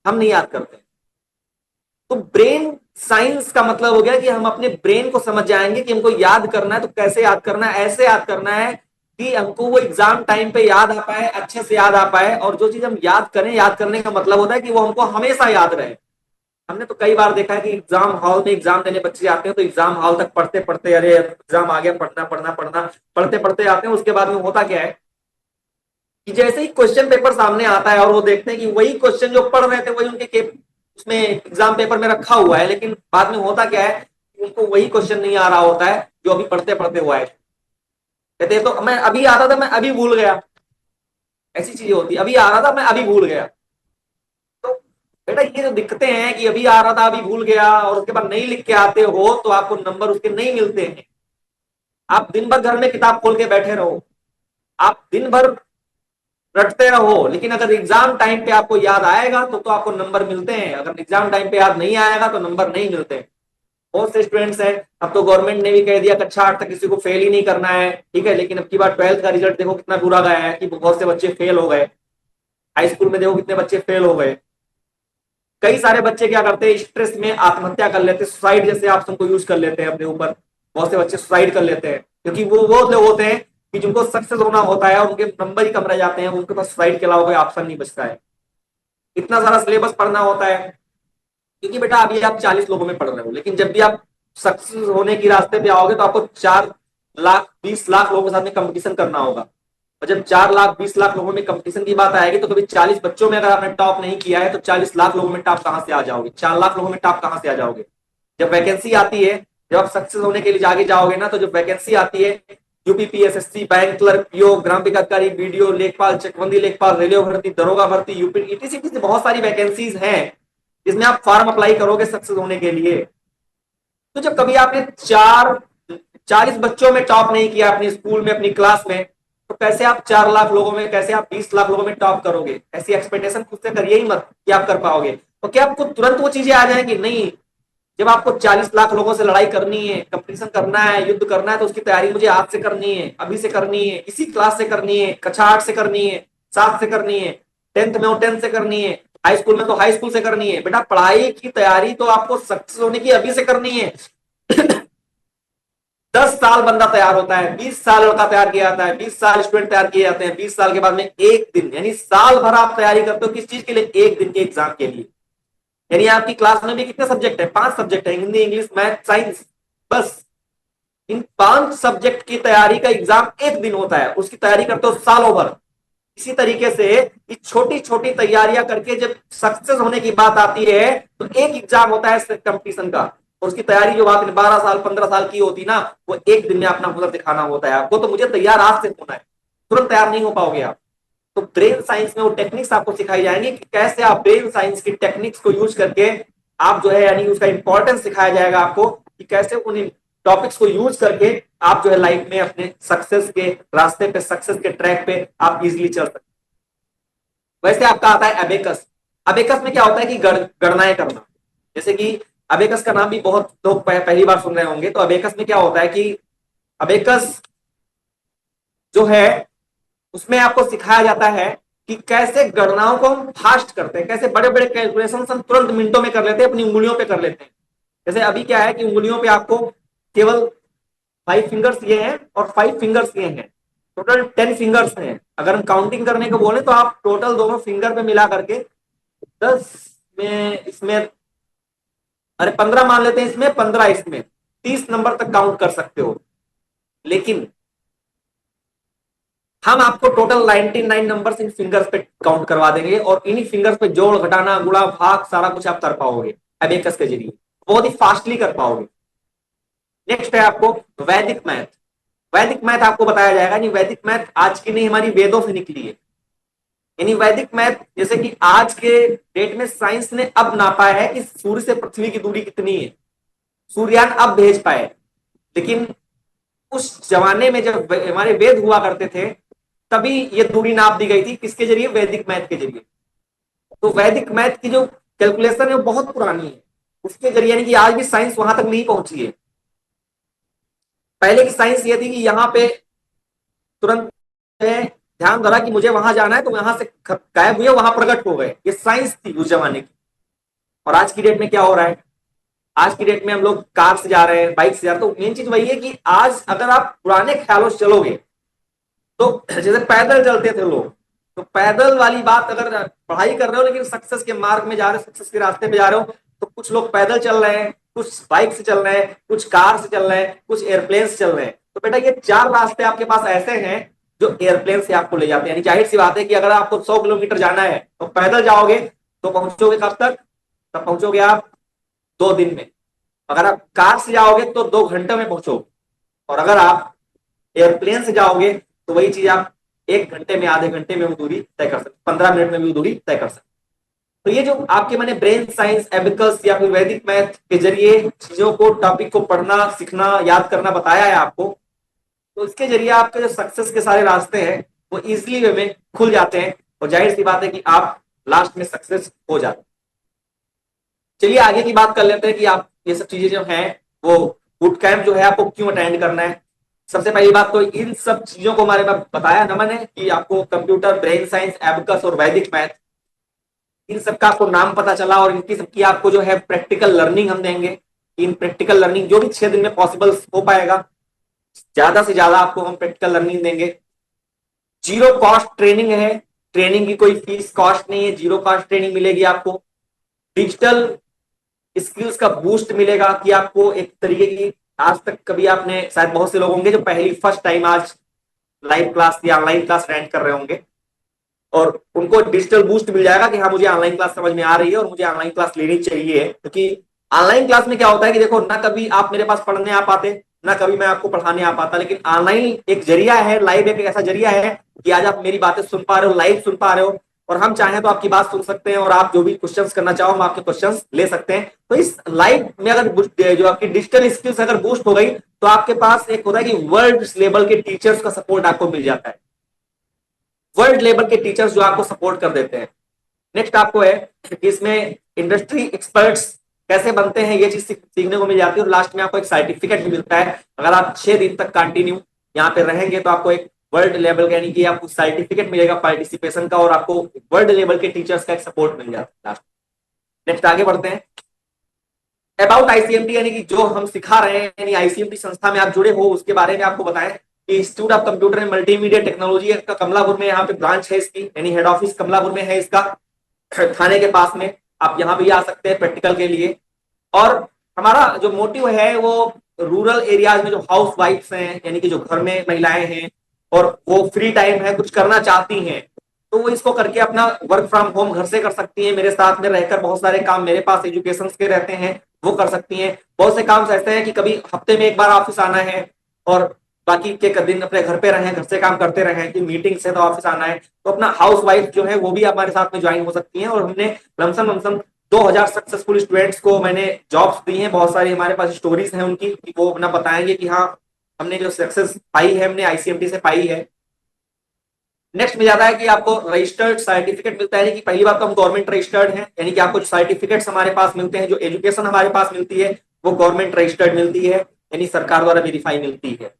हम नहीं याद करते। तो ब्रेन साइंस का मतलब हो गया कि हम अपने ब्रेन को समझ जाएंगे कि हमको याद करना है तो कैसे याद करना है, ऐसे याद करना है कि हमको वो एग्जाम टाइम पे याद आ पाए, अच्छे से याद आ पाए, और जो चीज हम याद करें, याद करने का मतलब होता है कि वो हमको हमेशा याद रहे। हमने तो कई बार देखा है कि एग्जाम हॉल में एग्जाम देने बच्चे आते हैं, तो एग्जाम हॉल तक पढ़ते पढ़ते अरे एग्जाम आ गया, पढ़ना पढ़ना पढ़ना, पढ़ते पढ़ते आते हैं, उसके बाद में होता क्या है कि जैसे ही क्वेश्चन पेपर सामने आता है और वो देखते हैं कि वही क्वेश्चन जो पढ़ रहे थे वही उनके उसमें एग्जाम पेपर में रखा हुआ है, लेकिन बाद में होता क्या है, उनको वही क्वेश्चन नहीं आ रहा होता है जो अभी पढ़ते पढ़ते हुआ है। कहते हैं तो मैं अभी आता था, मैं अभी भूल गया। ऐसी चीजें होती, अभी आ रहा था मैं अभी भूल गया। तो बेटा ये जो दिक्कतें हैं कि अभी आ रहा था अभी भूल गया और उसके बाद नहीं लिख के आते हो तो आपको नंबर उसके नहीं मिलते हैं। आप दिन भर घर में किताब खोल के बैठे रहो, आप दिन भर रटते रहो, लेकिन अगर एग्जाम टाइम पे आपको याद आएगा तो आपको नंबर मिलते हैं, अगर एग्जाम टाइम पे याद नहीं आएगा तो नंबर नहीं मिलते हैं। बहुत से स्टूडेंट्स हैं, अब तो गवर्नमेंट ने भी कह दिया कक्षा 8 तक किसी को फेल ही नहीं करना है, ठीक है, लेकिन अब की बार 12th का रिजल्ट देखो कितना बुरा गया है कि बहुत से बच्चे फेल हो गए। हाई स्कूल में देखो कितने बच्चे फेल हो गए। कई सारे बच्चे क्या करते हैं, स्ट्रेस में आत्महत्या कर लेते हैं, सुसाइड जैसे ऑप्शन को यूज कर लेते हैं अपने ऊपर। बहुत से बच्चे सुसाइड कर लेते हैं क्योंकि वो लोग होते हैं कि जिनको सक्सेस होना होता है और उनके नंबर ही कम रह जाते हैं, उनके पास सुसाइड के अलावा कोई ऑप्शन नहीं बचता है। इतना सारा सिलेबस पढ़ना होता है क्योंकि बेटा अभी आप 40 लोगों में पढ़ रहे हो, लेकिन जब भी आप सक्सेस होने की रास्ते पे आओगे तो आपको 4 लाख 20 लाख लोगों के साथ में कंपटीशन करना होगा। और जब 4 लाख 20 लाख लोगों में कंपटीशन की बात आएगी तो कभी 40 बच्चों में अगर आपने टॉप नहीं किया है तो 40 लाख लोगों में टॉप कहां से आ जाओगे, 4 लाख लोगों में टॉप कहां से आ जाओगे। जब वैकेंसी आती है, जब आप सक्सेस होने के लिए आगे जाओगे ना, तो जब वैकेंसी आती है यूपीपीएसएससी, बैंक क्लर्क, पीओ, ग्राम विकास अधिकारी, बीडीओ, लेखपाल, चकबंदी लेखपाल, रेलवे भर्ती, दरोगा भर्ती, यूपी ईटीसी, बहुत सारी वैकेंसीज हैं जिसमें आप फॉर्म अप्लाई करोगे सक्सेस होने के लिए। तो जब कभी आपने 40 बच्चों में टॉप नहीं किया अपने स्कूल में अपनी क्लास में, तो कैसे आप 4 लाख लोगों में, कैसे आप 20 लाख लोगों में टॉप करोगे। ऐसी एक्सपेक्टेशन खुद से करिए ही मत कि आप कर पाओगे। तो क्या आपको तुरंत वो चीजें आ जाएंगी? नहीं। जब आपको 40 लाख लोगों से लड़ाई करनी है, कंपटीशन करना है, युद्ध करना है, तो उसकी तैयारी मुझे आज से करनी है, अभी से करनी है, इसी क्लास से करनी है, कक्षा 8 से करनी है, 7 से करनी है, 10th में हो 10th से करनी है, हाई स्कूल में तो हाई स्कूल से करनी है। बेटा पढ़ाई की तैयारी तो आपको सक्सेस होने की अभी से करनी है। 10 साल बंदा तैयार होता है, 20 साल लड़का तैयार किया जाता है, 20 साल स्टूडेंट तैयार किए जाते हैं, 20 साल के बाद में एक दिन, यानी साल भर आप तैयारी करते हो किस चीज के लिए? एक दिन के एग्जाम के लिए। यानी आपकी क्लास में भी कितने सब्जेक्ट है? 5 सब्जेक्ट है, हिंदी, इंग्लिश, मैथ, साइंस। बस इन 5 सब्जेक्ट की तैयारी का एग्जाम एक दिन होता है, उसकी तैयारी करते हो सालों भर। इसी तरीके से ये छोटी छोटी तैयारियां करके जब सक्सेस होने की बात आती है तो एक एग्जाम होता है कंपटीशन का, और उसकी तैयारी जो आपने 12 साल 15 साल की होती ना, वो एक दिन में अपना हुनर दिखाना होता है आपको। तो मुझे तैयार आज से होना है, तुरंत तैयार नहीं हो पाओगे आप। तो ब्रेन साइंस में वो टेक्निक्स आपको सिखाई जाएंगी कि कैसे आप ब्रेन साइंस की टेक्निक्स को यूज करके आप जो है, यानी उसका इंपॉर्टेंस सिखाया जाएगा आपको कि कैसे उन टॉपिक्स को यूज करके आप जो है लाइफ में अपने सक्सेस के रास्ते पे, सक्सेस के ट्रैक पे आप इजिली चल सकते। वैसे आपका आता है अबेकस। अबेकस में क्या होता है कि गणनाएं करना। जैसे कि अबेकस का नाम भी बहुत लोग पहली बार सुन रहे होंगे। तो अबेकस में क्या होता है कि अबेकस जो है उसमें आपको सिखाया जाता है कि कैसे गणनाओं को हम फास्ट करते हैं, कैसे बड़े बड़े कैलकुलेशन हम तुरंत मिनटों में कर लेते हैं, अपनी उंगलियों पे कर लेते हैं। जैसे अभी क्या है कि उंगलियों पे आपको केवल 5 फिंगर्स ये हैं और 5 फिंगर्स ये हैं, टोटल 10 फिंगर्स हैं। अगर हम काउंटिंग करने को बोले तो आप टोटल दोनों फिंगर पे मिला करके 10 में, इसमें, अरे 15 मान लेते हैं, इसमें 15, इसमें 30 नंबर तक काउंट कर सकते हो। लेकिन हम आपको टोटल 99 नंबर इन फिंगर्स पे काउंट करवा देंगे और इन्हीं फिंगर्स पे जोड़ घटाना गुणा भाग सारा कुछ आप कर पाओगे अबेकस के जरिए, बहुत ही फास्टली कर पाओगे। नेक्स्ट है आपको वैदिक मैथ। वैदिक मैथ आपको बताया जाएगा। नहीं, वैदिक मैथ आज की नहीं, हमारी वेदों से निकली है। यानी वैदिक मैथ, जैसे कि आज के डेट में साइंस ने अब नापा है कि सूर्य से पृथ्वी की दूरी कितनी है, सूर्ययान अब भेज पाए। लेकिन उस जमाने में जब हमारे वेद हुआ करते थे तभी ये दूरी नाप दी गई थी, किसके जरिए? वैदिक मैथ के जरिए। तो वैदिक मैथ की जो कैलकुलेशन है वो बहुत पुरानी है, उसके जरिए, यानी कि आज भी साइंस वहां तक नहीं पहुंची है। पहले की साइंस ये थी कि यहाँ पे तुरंत ध्यान धरा कि मुझे वहां जाना है तो वहां से गायब हुए, वहां प्रकट हो गए। ये साइंस थी उस जमाने की। और आज की डेट में क्या हो रहा है? आज की डेट में हम लोग कार से जा रहे हैं, बाइक से जा रहे हैं। तो मेन चीज वही है कि आज अगर आप पुराने ख्यालों से चलोगे तो जैसे पैदल चलते थे लोग, तो पैदल वाली बात, अगर पढ़ाई कर रहे हो लेकिन सक्सेस के मार्ग में जा रहे हो, सक्सेस के रास्ते पे जा रहे हो, तो कुछ लोग पैदल चल रहे हैं, कुछ बाइक से चल रहे हैं, कुछ कार से चल रहे हैं, कुछ एयरप्लेन से चल रहे हैं। तो बेटा ये 4 रास्ते आपके पास ऐसे हैं जो एयरप्लेन से आपको ले जाते हैं। यानी जाहिर सी बात है कि अगर आपको 100 किलोमीटर जाना है तो पैदल जाओगे तो पहुंचोगे कब तक? तब पहुंचोगे आप 2 दिन में। अगर आप कार से जाओगे तो 2 घंटे में पहुंचोगे, और अगर आप एयरप्लेन से जाओगे तो वही चीज आप 1 घंटे में, आधे घंटे में वो दूरी तय कर सकते, 15 मिनट में भी वो दूरी तय कर सकते। तो ये जो आपके मैंने ब्रेन साइंस, एबिकस या फिर वैदिक मैथ के जरिए चीजों को, टॉपिक को पढ़ना, सीखना, याद करना बताया है आपको, तो इसके जरिए आपके जो सक्सेस के सारे रास्ते हैं वो इजिली वे में खुल जाते हैं, और जाहिर सी बात है कि आप लास्ट में सक्सेस हो जाते हैं। चलिए आगे की बात कर लेते हैं कि आप ये सब चीजें जो हैं वो बूट कैंप जो है आपको क्यों अटेंड करना है। सबसे पहली बात तो इन सब चीजों को हमारे पास बताया न मैंने कि आपको कंप्यूटर, ब्रेन साइंस, एबकस और वैदिक मैथ, इन सबका आपको नाम पता चला, और इनकी सबकी आपको जो है प्रैक्टिकल लर्निंग हम देंगे। इन प्रैक्टिकल लर्निंग जो भी 6 दिन में पॉसिबल हो पाएगा, ज्यादा से ज्यादा आपको हम प्रैक्टिकल लर्निंग देंगे। जीरो कॉस्ट ट्रेनिंग है, ट्रेनिंग की कोई फीस कॉस्ट नहीं है, जीरो कॉस्ट ट्रेनिंग मिलेगी आपको। डिजिटल स्किल्स का बूस्ट मिलेगा कि आपको एक तरीके की, आज तक कभी आपने, शायद बहुत से लोग होंगे जो पहली फर्स्ट टाइम आज लाइव क्लास या ऑनलाइन क्लास अटेंड कर रहे होंगे, और उनको डिजिटल बूस्ट मिल जाएगा कि हाँ मुझे ऑनलाइन क्लास समझ में आ रही है और मुझे ऑनलाइन क्लास लेनी चाहिए। क्योंकि ऑनलाइन क्लास में क्या होता है कि देखो, ना कभी आप मेरे पास पढ़ने आ पाते, ना कभी मैं आपको पढ़ाने आ पाता, लेकिन ऑनलाइन एक जरिया है, लाइव एक ऐसा जरिया है कि आज आप मेरी बातें सुन पा रहे हो, लाइव सुन पा रहे हो, और हम चाहें तो आपकी बात सुन सकते हैं, और आप जो भी क्वेश्चंस करना चाहो हम आपके क्वेश्चंस ले सकते हैं। तो इस लाइव में अगर जो आपकी डिजिटल स्किल्स अगर बूस्ट हो गई तो आपके पास एक होता है कि वर्ल्ड लेवल के टीचर्स का सपोर्ट आपको मिल जाता है, वर्ल्ड लेवल के टीचर्स जो आपको सपोर्ट कर देते हैं। नेक्स्ट आपको है कि इसमें इंडस्ट्री एक्सपर्ट्स कैसे बनते हैं, ये चीज सीखने को मिल जाती है, और लास्ट में आपको एक सर्टिफिकेट भी मिलता है। अगर आप 6 दिन तक कंटिन्यू यहाँ पे रहेंगे तो आपको एक वर्ल्ड लेवल का, यानी कि आपको सर्टिफिकेट मिलेगा पार्टिसिपेशन का, और आपको वर्ल्ड लेवल के टीचर्स का एक सपोर्ट मिल जाता है। नेक्स्ट आगे बढ़ते हैं। अबाउट आईसीएमटी, यानी कि जो हम सिखा रहे हैं, यानी आईसीएमटी संस्था में आप जुड़े हो उसके बारे में आपको बताएं कि institute of computer and multimedia technology का कमलापुर में यहाँ पे ब्रांच है इसकी, यानी हेड ऑफिस कमलापुर में है इसका, थाने के पास में। आप यहाँ भी आ सकते हैं प्रैक्टिकल के लिए। और हमारा जो मोटिव है वो रूरल एरियाज में जो हाउस वाइफ्स हैं, यानी कि जो घर में महिलाएं हैं और वो फ्री टाइम है, कुछ करना चाहती हैं, तो वो इसको करके अपना वर्क फ्रॉम होम घर से कर सकती हैं। मेरे साथ में रहकर बहुत सारे काम मेरे पास एजुकेशन के रहते हैं, वो कर सकती हैं। बहुत से काम ऐसे हैं कि कभी हफ्ते में एक बार ऑफिस आना है, और बाकी के दिन अपने घर पे रहें, घर से काम करते रहें, कि मीटिंग से तो ऑफिस आना है, तो अपना हाउस वाइफ जो है वो भी हमारे साथ में ज्वाइन हो सकती हैं। और हमने लमसम 2000 सक्सेसफुल स्टूडेंट्स को मैंने जॉब्स दी हैं। बहुत सारी हमारे पास स्टोरीज हैं उनकी, कि वो अपना बताएंगे कि हाँ हमने जो सक्सेस पाई है, हमने आईसीएमटी से पाई है। नेक्स्ट में जाता है कि आपको रजिस्टर्ड सर्टिफिकेट मिलता है, कि पहली बात तो हम गवर्नमेंट रजिस्टर्ड हैं, यानी कि आपको जो सर्टिफिकेट्स हमारे पास मिलते हैं, जो एजुकेशन हमारे पास मिलती है वो गवर्नमेंट रजिस्टर्ड मिलती है, यानी सरकार द्वारा वेरीफाई मिलती है।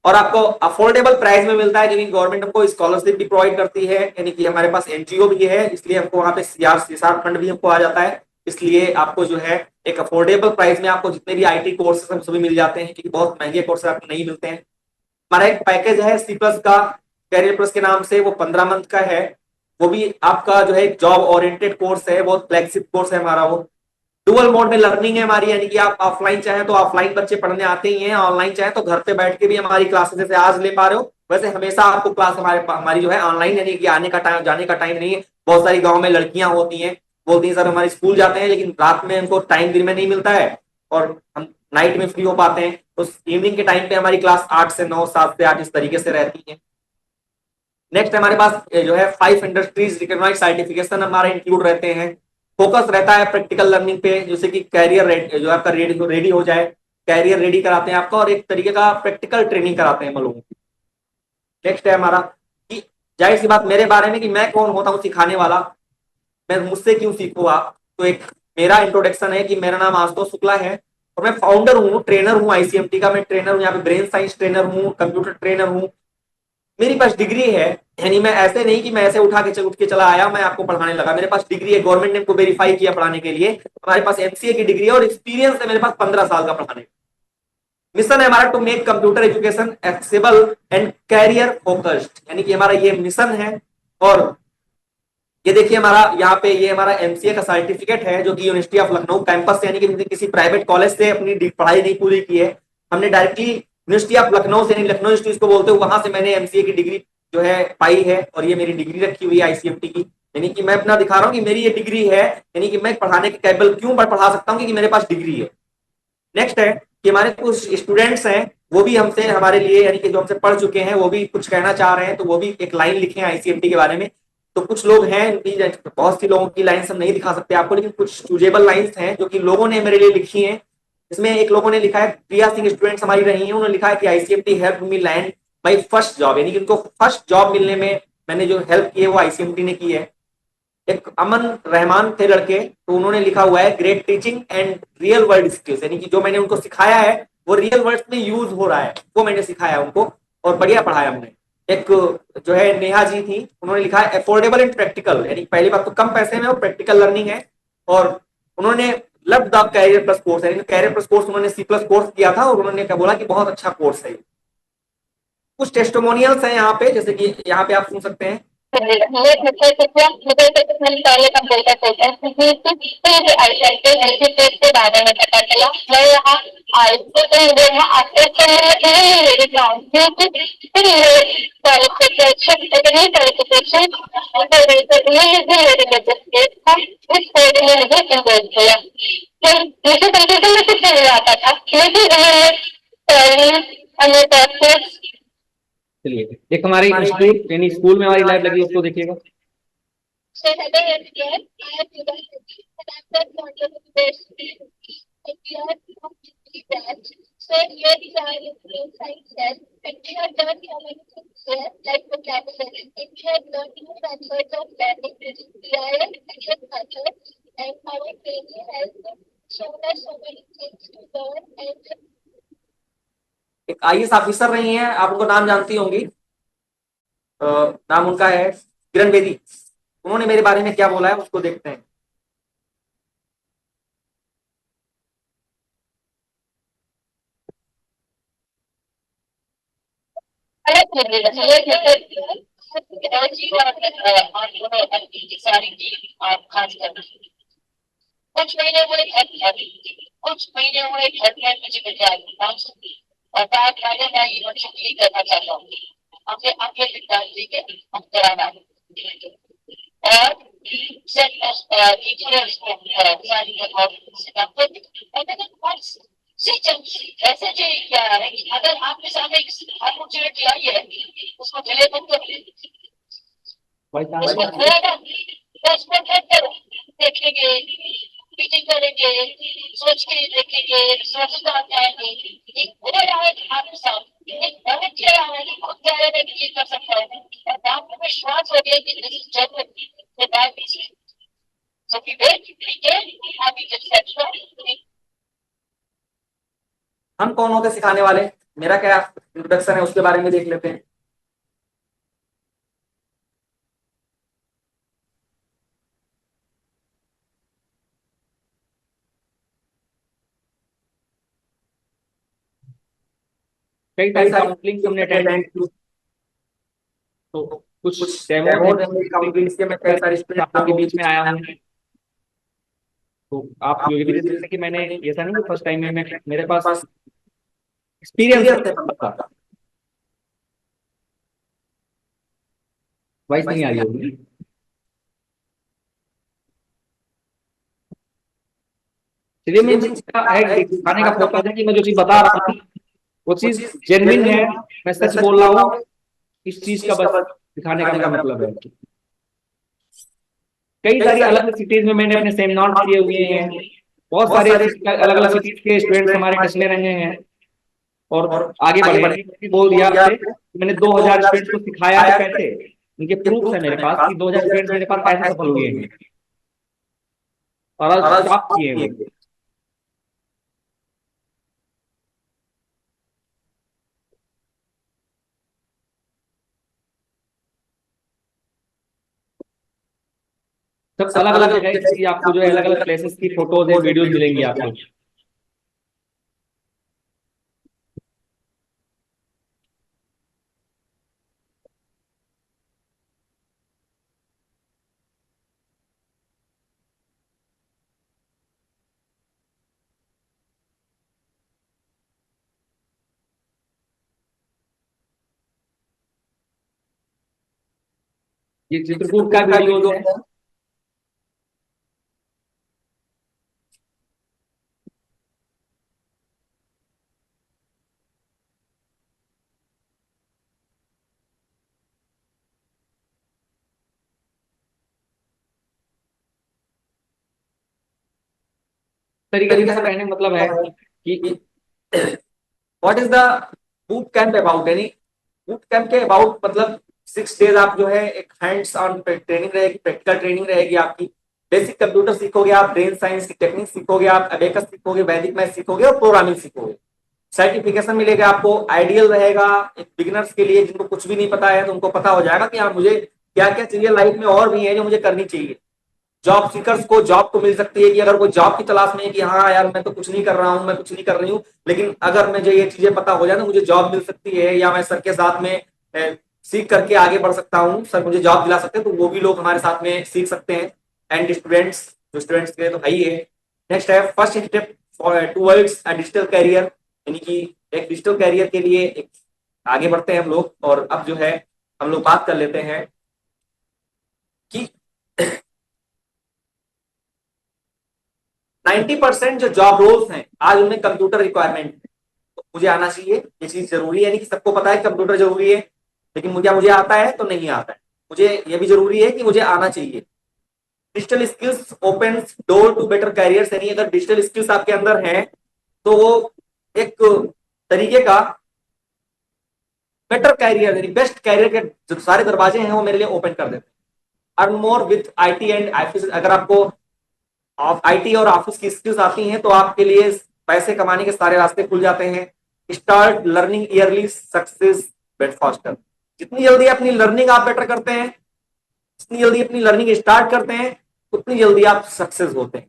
और आपको अफोर्डेबल प्राइस में मिलता है, क्योंकि गवर्नमेंट हमको स्कॉलरशिप भी प्रोवाइड करती है, यानी कि हमारे पास एनजीओ भी है, इसलिए हमको वहां पे सीआर फंड भी हमको आ जाता है। इसलिए आपको जो है एक अफोर्डेबल प्राइस में आपको जितने भी आईटी कोर्सेज हम सभी मिल जाते हैं, क्योंकि बहुत महंगे कोर्सेज आपको नहीं मिलते हैं। हमारा एक पैकेज है सी प्लस का, कैरियर प्लस के नाम से, वो 15 मंथ का है। वो भी आपका जो है एक जॉब ओरिएंटेड कोर्स है, बहुत फ्लेक्सिबल कोर्स है हमारा वो। डुअल मोड में लर्निंग है हमारी, यानी कि आप ऑफलाइन चाहें तो ऑफलाइन बच्चे पढ़ने आते ही हैं, ऑनलाइन चाहें तो घर पे बैठ के भी हमारी क्लासेस जैसे आज ले पा रहे हो वैसे हमेशा आपको क्लास हमारी जो है ऑनलाइन, यानी कि आने का टाइम, जाने का टाइम नहीं है। बहुत सारी गांव में लड़कियां होती हैं, बोलती हैं सर हमारे स्कूल जाते हैं लेकिन रात में उनको टाइम दिन में नहीं मिलता है, और हम नाइट में फ्री हो पाते हैं, तो इवनिंग के टाइम पे हमारी क्लास 8 से 9, 7 से 8 इस तरीके से रहती है। नेक्स्ट हमारे पास जो है 5 इंडस्ट्रीज रिकॉग्नाइज्ड सर्टिफिकेशन हमारे इंक्लूड रहते हैं। फोकस रहता है प्रैक्टिकल लर्निंग पे, जैसे कि कैरियर जो आपका रेडी हो जाए, कैरियर रेडी कराते हैं आपका, और एक तरीके का प्रैक्टिकल ट्रेनिंग कराते हैं हम लोगों को। नेक्स्ट है हमारा कि जाहिर सी बात मेरे बारे में कि मैं कौन होता हूँ सिखाने वाला, मैं मुझसे क्यों सीखूं आप। तो एक मेरा इंट्रोडक्शन है कि मेरा नाम आशुतोष शुक्ला है, और मैं फाउंडर हूँ, ट्रेनर हूँ आईसीएमटी का। मैं ट्रेनर हूँ यहाँ पे, ब्रेन साइंस ट्रेनर हूँ, कंप्यूटर ट्रेनर हूँ। मेरी पास डिग्री है, यानी मैं ऐसे नहीं कि मैं ऐसे उठ के चला आया मैं आपको पढ़ाने लगा। मेरे पास डिग्री है, गवर्नमेंट ने इनको वेरीफाई किया पढ़ाने के लिए। हमारे पास एमसीए की डिग्री है, और एक्सपीरियंस है मेरे पास 15 साल का पढ़ाने का। मिशन है हमारा to make computer education accessible and career focused, यानी कि हमारा ये मिशन है। और ये देखिए हमारा यहाँ पे ये हमारा एमसीए का सर्टिफिकेट है, जो कि यूनिवर्सिटी ऑफ लखनऊ कैंपस से, यानी कि किसी प्राइवेट कॉलेज से अपनी पढ़ाई नहीं पूरी की है, हमने डायरेक्टली यूनिवर्सिटी ऑफ लखनऊ से, लखनऊ यूनिवर्सिटी को बोलते हैं, वहां से मैंने एमसीए की डिग्री जो है पाई है और ये मेरी डिग्री रखी हुई है आईसीएमटी की, यानी कि मैं अपना दिखा रहा हूँ कि मेरी ये डिग्री है, यानी कि मैं पढ़ाने के कैपेबल क्यों पढ़ा सकता हूँ, क्योंकि मेरे पास डिग्री है। नेक्स्ट है कि हमारे कुछ स्टूडेंट्स हैं, वो भी हमसे हमारे लिए यानी कि जो हमसे पढ़ चुके हैं वो भी कुछ कहना चाह रहे हैं, तो वो भी एक लाइन लिखे हैं आईसीएमटी के बारे में। तो कुछ लोग हैं, बहुत सी लोगों की लाइन्स हम नहीं दिखा सकते आपको, लेकिन कुछ चूजेबल लाइन्स हैं जो कि लोगों ने मेरे लिए लिखी हैं। इसमें एक लोगों ने लिखा है, प्रिया सिंह स्टूडेंट्स हमारी रही हैं, उन्होंने लिखा है कि ICMT help me land my first job, यानी कि उनको फर्स्ट जॉब मिलने में मैंने जो हेल्प की है वो आईसीएमटी ने की है। एक अमन रहमान थे लड़के, तो उन्होंने लिखा हुआ है great teaching and real world skills, यानी कि जो मैंने उनको सिखाया है वो रियल वर्ल्ड में यूज हो रहा है, वो मैंने सिखाया उनको और बढ़िया पढ़ाया हमने। एक जो है नेहा जी थी, उन्होंने लिखा है अफोर्डेबल एंड प्रैक्टिकल, यानी पहली बात तो कम पैसे में और प्रैक्टिकल लर्निंग है। और उन्होंने love the career plus course, यानी कैरियर प्लस कोर्स उन्होंने सी प्लस कोर्स किया था और उन्होंने क्या बोला कि बहुत अच्छा कोर्स है। कुछ टेस्टोमोनियल्स हैं यहाँ पे, जैसे कि यहाँ पे आप सुन सकते हैं। पहले कंप्यूटर होता है फिर आईसीएमटी हेल्थ के बारे में पता चला, मैं यहाँ आई तो यहाँ आते मेरी क्वालिफिकेशन इतनी क्वालिफिकेशन इस फील्ड में मुझे इंटरेस्ट किया, फिर मुझे कंप्यूटर में कुछ नहीं आता था, लेकिन चलिए एक हमारी इंस्टीट्यूट यानी स्कूल में हमारी लैब लगी है, उसको देखिएगा। एक आईएएस ऑफिसर रही हैं, आप उनको नाम जानती होंगी, नाम उनका है किरण बेदी। उन्होंने मेरे बारे में क्या बोला है उसको देखते हैं। कुछ महीने हुए कुछ महीने हुए घर में मुझे विद्यार्थी और बात आगे मैं यूनिवर्सिटी करना चाहता हूँ अपने अपने विद्यार्थी के अंतराना और ऐसे क्या है कि अगर आपके सामने अपॉर्चुनिटी आई है उसको चले देखेंगे, मीटिंग करेंगे, सोच के देखेंगे, सोचता जाएंगे, एक हो रहा है आपके साथ एक बहुत किया है कि खुद कह रहे हैं कि ये कर सकता है और आपको विश्वास हो गया कि दिस इज जनरल डायबिटीज सो कि ठीक है आप ये हम कौन होते सिखाने वाले, मेरा क्या इंट्रोडक्शन है उसके बारे में देख लेते हैं। कई सारी काउंसलिंग हमने अटेंड की, अटेंड तो कुछ कुछ डेमो डेमो काउंसलिंग के मैं कई सारे स्टूडेंट आपके बीच में आया हूँ। तो आप ये भी देख सकते हैं कि मैंने ऐसा नहीं कि फर्स्ट टाइम में मैं मेरे पास एक्सपीरियंस है, वॉइस नहीं आ रही होगी। चलिए मैं दिखाने का फोकस है कि मैं जो चीज बता रहा हूँ वो चीज जेन्युइन है, मैं सच बोल रहा हूँ, इस चीज का बस दिखाने का मेरा मतलब है। कई सारी अलग अलग सिटीज में मैंने अपने सेमिनार किए हुए हैं, बहुत सारे अलग अलग सिटीज के स्टूडेंट्स हमारे टच में रहे हैं और आगे बढ़े। बोल दिया आपसे मैंने 2000 स्टूडेंट्स को सिखाया है, कैसे उनके प्रूफ है मेरे पास कि 2000 स्टूडेंट्स मेरे पास ऐसे सफल हुए हैं और आज टॉप किए हुए। सब अलग अलग जगह की आपको जो है अलग अलग प्लेसेस की फोटोज है, वीडियोज मिलेंगी आपको। ये चित्रकूट का वीडियो है। तरीके से कहने का मतलब है कि what is the boot camp about, यानी बूट कैंप के अबाउट मतलब 6 डेज आप जो है एक हैंड्स ऑन ट्रेनिंग रहेगी, प्रैक्टिकल ट्रेनिंग रहेगी आपकी। बेसिक कंप्यूटर सीखोगे आप, ब्रेन साइंस की टेक्निक सीखोगे आप, अबेकस सीखोगे, वैदिक मैथ सीखोगे और प्रोग्रामिंग सीखोगे। सर्टिफिकेशन मिलेगा आपको, आइडियल रहेगा एक बिगिनर्स के लिए जिनको कुछ भी नहीं पता है, तो उनको पता हो जाएगा कि हाँ मुझे क्या क्या चाहिए लाइफ में और भी है जो मुझे करनी चाहिए। जॉब सीकर्स को जॉब को मिल सकती है कि अगर कोई जॉब की तलाश में है कि हाँ यार मैं तो कुछ नहीं कर रहा हूँ, मैं कुछ नहीं कर रही हूँ, लेकिन अगर मुझे ये चीजें पता हो जाए तो मुझे जॉब मिल सकती है, या मैं सर के साथ में सीख करके आगे बढ़ सकता हूँ, सर मुझे जॉब दिला सकते हैं, तो वो भी लोग हमारे साथ में सीख सकते हैं। एंड स्टूडेंट्स, जो स्टूडेंट्स के लिए तो है ही है। नेक्स्ट है first step towards a digital career, यानी कि एक डिजिटल करियर के लिए एक आगे बढ़ते हैं हम लोग। और अब जो है हम लोग बात कर लेते हैं कि 90% जो जॉब रोल्स हैं आज उनमें कंप्यूटर रिक्वायरमेंट है। तो मुझे आना चाहिए, ये चीज जरूरी है, नहीं कि सबको पता है कंप्यूटर जरूरी है, लेकिन मुझे आता है तो नहीं आता है, मुझे ये भी जरूरी है कि मुझे आना चाहिए। Digital skills opens door to better careers, यानी अगर डिजिटल स्किल्स आपके अंदर हैं तो वो एक तरीके का बेटर कैरियर यानी बेस्ट कैरियर के जो सारे दरवाजे हैं वो मेरे लिए ओपन कर देते हैं। Earn more with IT and office, अगर आपको आईटी और ऑफिस की स्किल्स आती हैं तो आपके लिए पैसे कमाने के सारे रास्ते खुल जाते हैं। स्टार्ट लर्निंग ईयरली सक्सेस बेट फास्टर, जितनी जल्दी अपनी लर्निंग आप बेटर करते हैं, जितनी जल्दी अपनी लर्निंग स्टार्ट करते हैं, उतनी जल्दी आप सक्सेस होते हैं।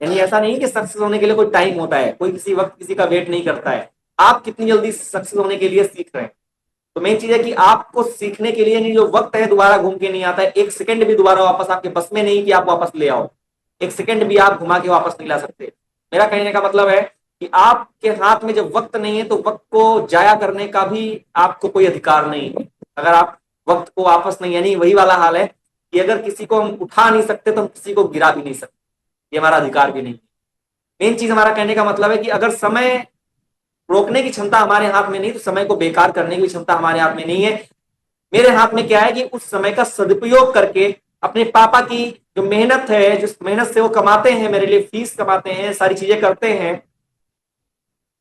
यानी ऐसा नहीं कि सक्सेस होने के लिए कोई टाइम होता है, कोई किसी वक्त किसी का वेट नहीं करता है, आप कितनी जल्दी सक्सेस होने के लिए सीख रहे हैं। तो मेन चीज है कि आपको सीखने के लिए नहीं, जो वक्त है दोबारा घूम के नहीं आता है, एक सेकंड भी दोबारा वापस आपके बस में नहीं कि आप वापस ले आओ, एक सेकंड भी आप घुमा के वापस नहीं ला सकते। मेरा कहने का मतलब है कि आपके हाथ में जब वक्त नहीं है तो वक्त को जाया करने का भी आपको कोई अधिकार नहीं है। अगर आप वक्त को वापस नहीं, यानी वही वाला हाल है कि अगर किसी को हम उठा नहीं सकते तो हम किसी को गिरा भी नहीं सकते, ये हमारा अधिकार भी नहीं। मेन चीज हमारा कहने का मतलब है कि अगर समय रोकने की क्षमता हमारे हाथ में नहीं तो समय को बेकार करने की क्षमता हमारे हाथ में नहीं है। मेरे हाथ में क्या है कि उस समय का सदुपयोग करके अपने पापा की जो मेहनत है, जिस मेहनत से वो कमाते हैं, मेरे लिए फीस कमाते हैं, सारी चीजें करते हैं,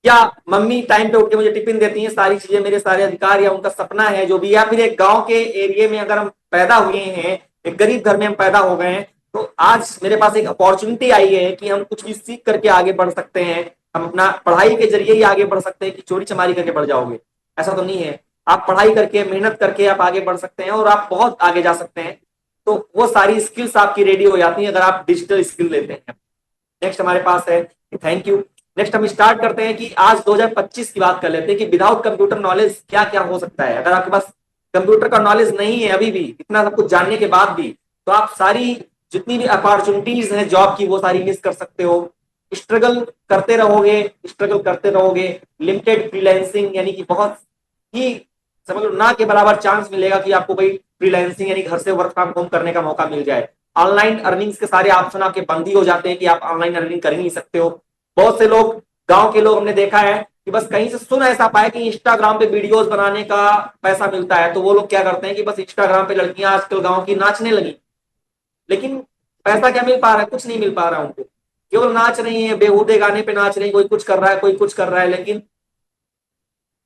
या मम्मी टाइम पे उठ के मुझे टिफिन देती हैं, सारी चीजें मेरे सारे अधिकार या उनका सपना है जो भी, या फिर एक गांव के एरिया में अगर हम पैदा हुए हैं, एक गरीब घर में हम पैदा हो गए हैं, तो आज मेरे पास एक अपॉर्चुनिटी आई है कि हम कुछ भी सीख करके आगे बढ़ सकते हैं। हम अपना पढ़ाई के जरिए ही आगे बढ़ सकते हैं कि चोरी चमारी करके बढ़ जाओगे, ऐसा तो नहीं है। आप पढ़ाई करके मेहनत करके आप आगे बढ़ सकते हैं और आप बहुत आगे जा सकते हैं। तो वो सारी स्किल्स आपकी रेडी हो जाती हैं अगर आप डिजिटल स्किल लेते हैं। नेक्स्ट हमारे पास है थैंक यू। नेक्स्ट हम स्टार्ट करते हैं कि आज 2025 की बात कर लेते हैं कि विदाउट कंप्यूटर नॉलेज क्या क्या हो सकता है। अगर आपके पास कंप्यूटर का नॉलेज नहीं है अभी भी, इतना सब कुछ जानने के बाद भी, तो आप सारी जितनी भी अपॉर्चुनिटीज हैं जॉब की वो सारी मिस कर सकते हो। स्ट्रगल करते रहोगे, स्ट्रगल करते रहोगे। लिमिटेड फ्रीलांसिंग, यानी कि बहुत ही समझ लो ना के बराबर चांस मिलेगा कि आपको भाई फ्रीलांसिंग यानी घर से वर्क फ्रॉम होम करने का मौका मिल जाए। ऑनलाइन अर्निंग्स के सारे ऑप्शन आपके बंद ही हो जाते हैं कि आप ऑनलाइन अर्निंग कर ही नहीं सकते हो। बहुत से लोग, गांव के लोग हमने देखा है कि बस कहीं से सुन ऐसा पाए कि इंस्टाग्राम पे वीडियोस बनाने का पैसा मिलता है, तो वो लोग क्या करते हैं कि बस इंस्टाग्राम पे लड़कियां आजकल गांव की नाचने लगी, लेकिन पैसा क्या मिल पा रहा है? कुछ नहीं मिल पा रहा है उनको, केवल नाच रही है, बेहूदे गाने पे नाच रही है, कोई कुछ कर रहा है, कोई कुछ कर रहा है। लेकिन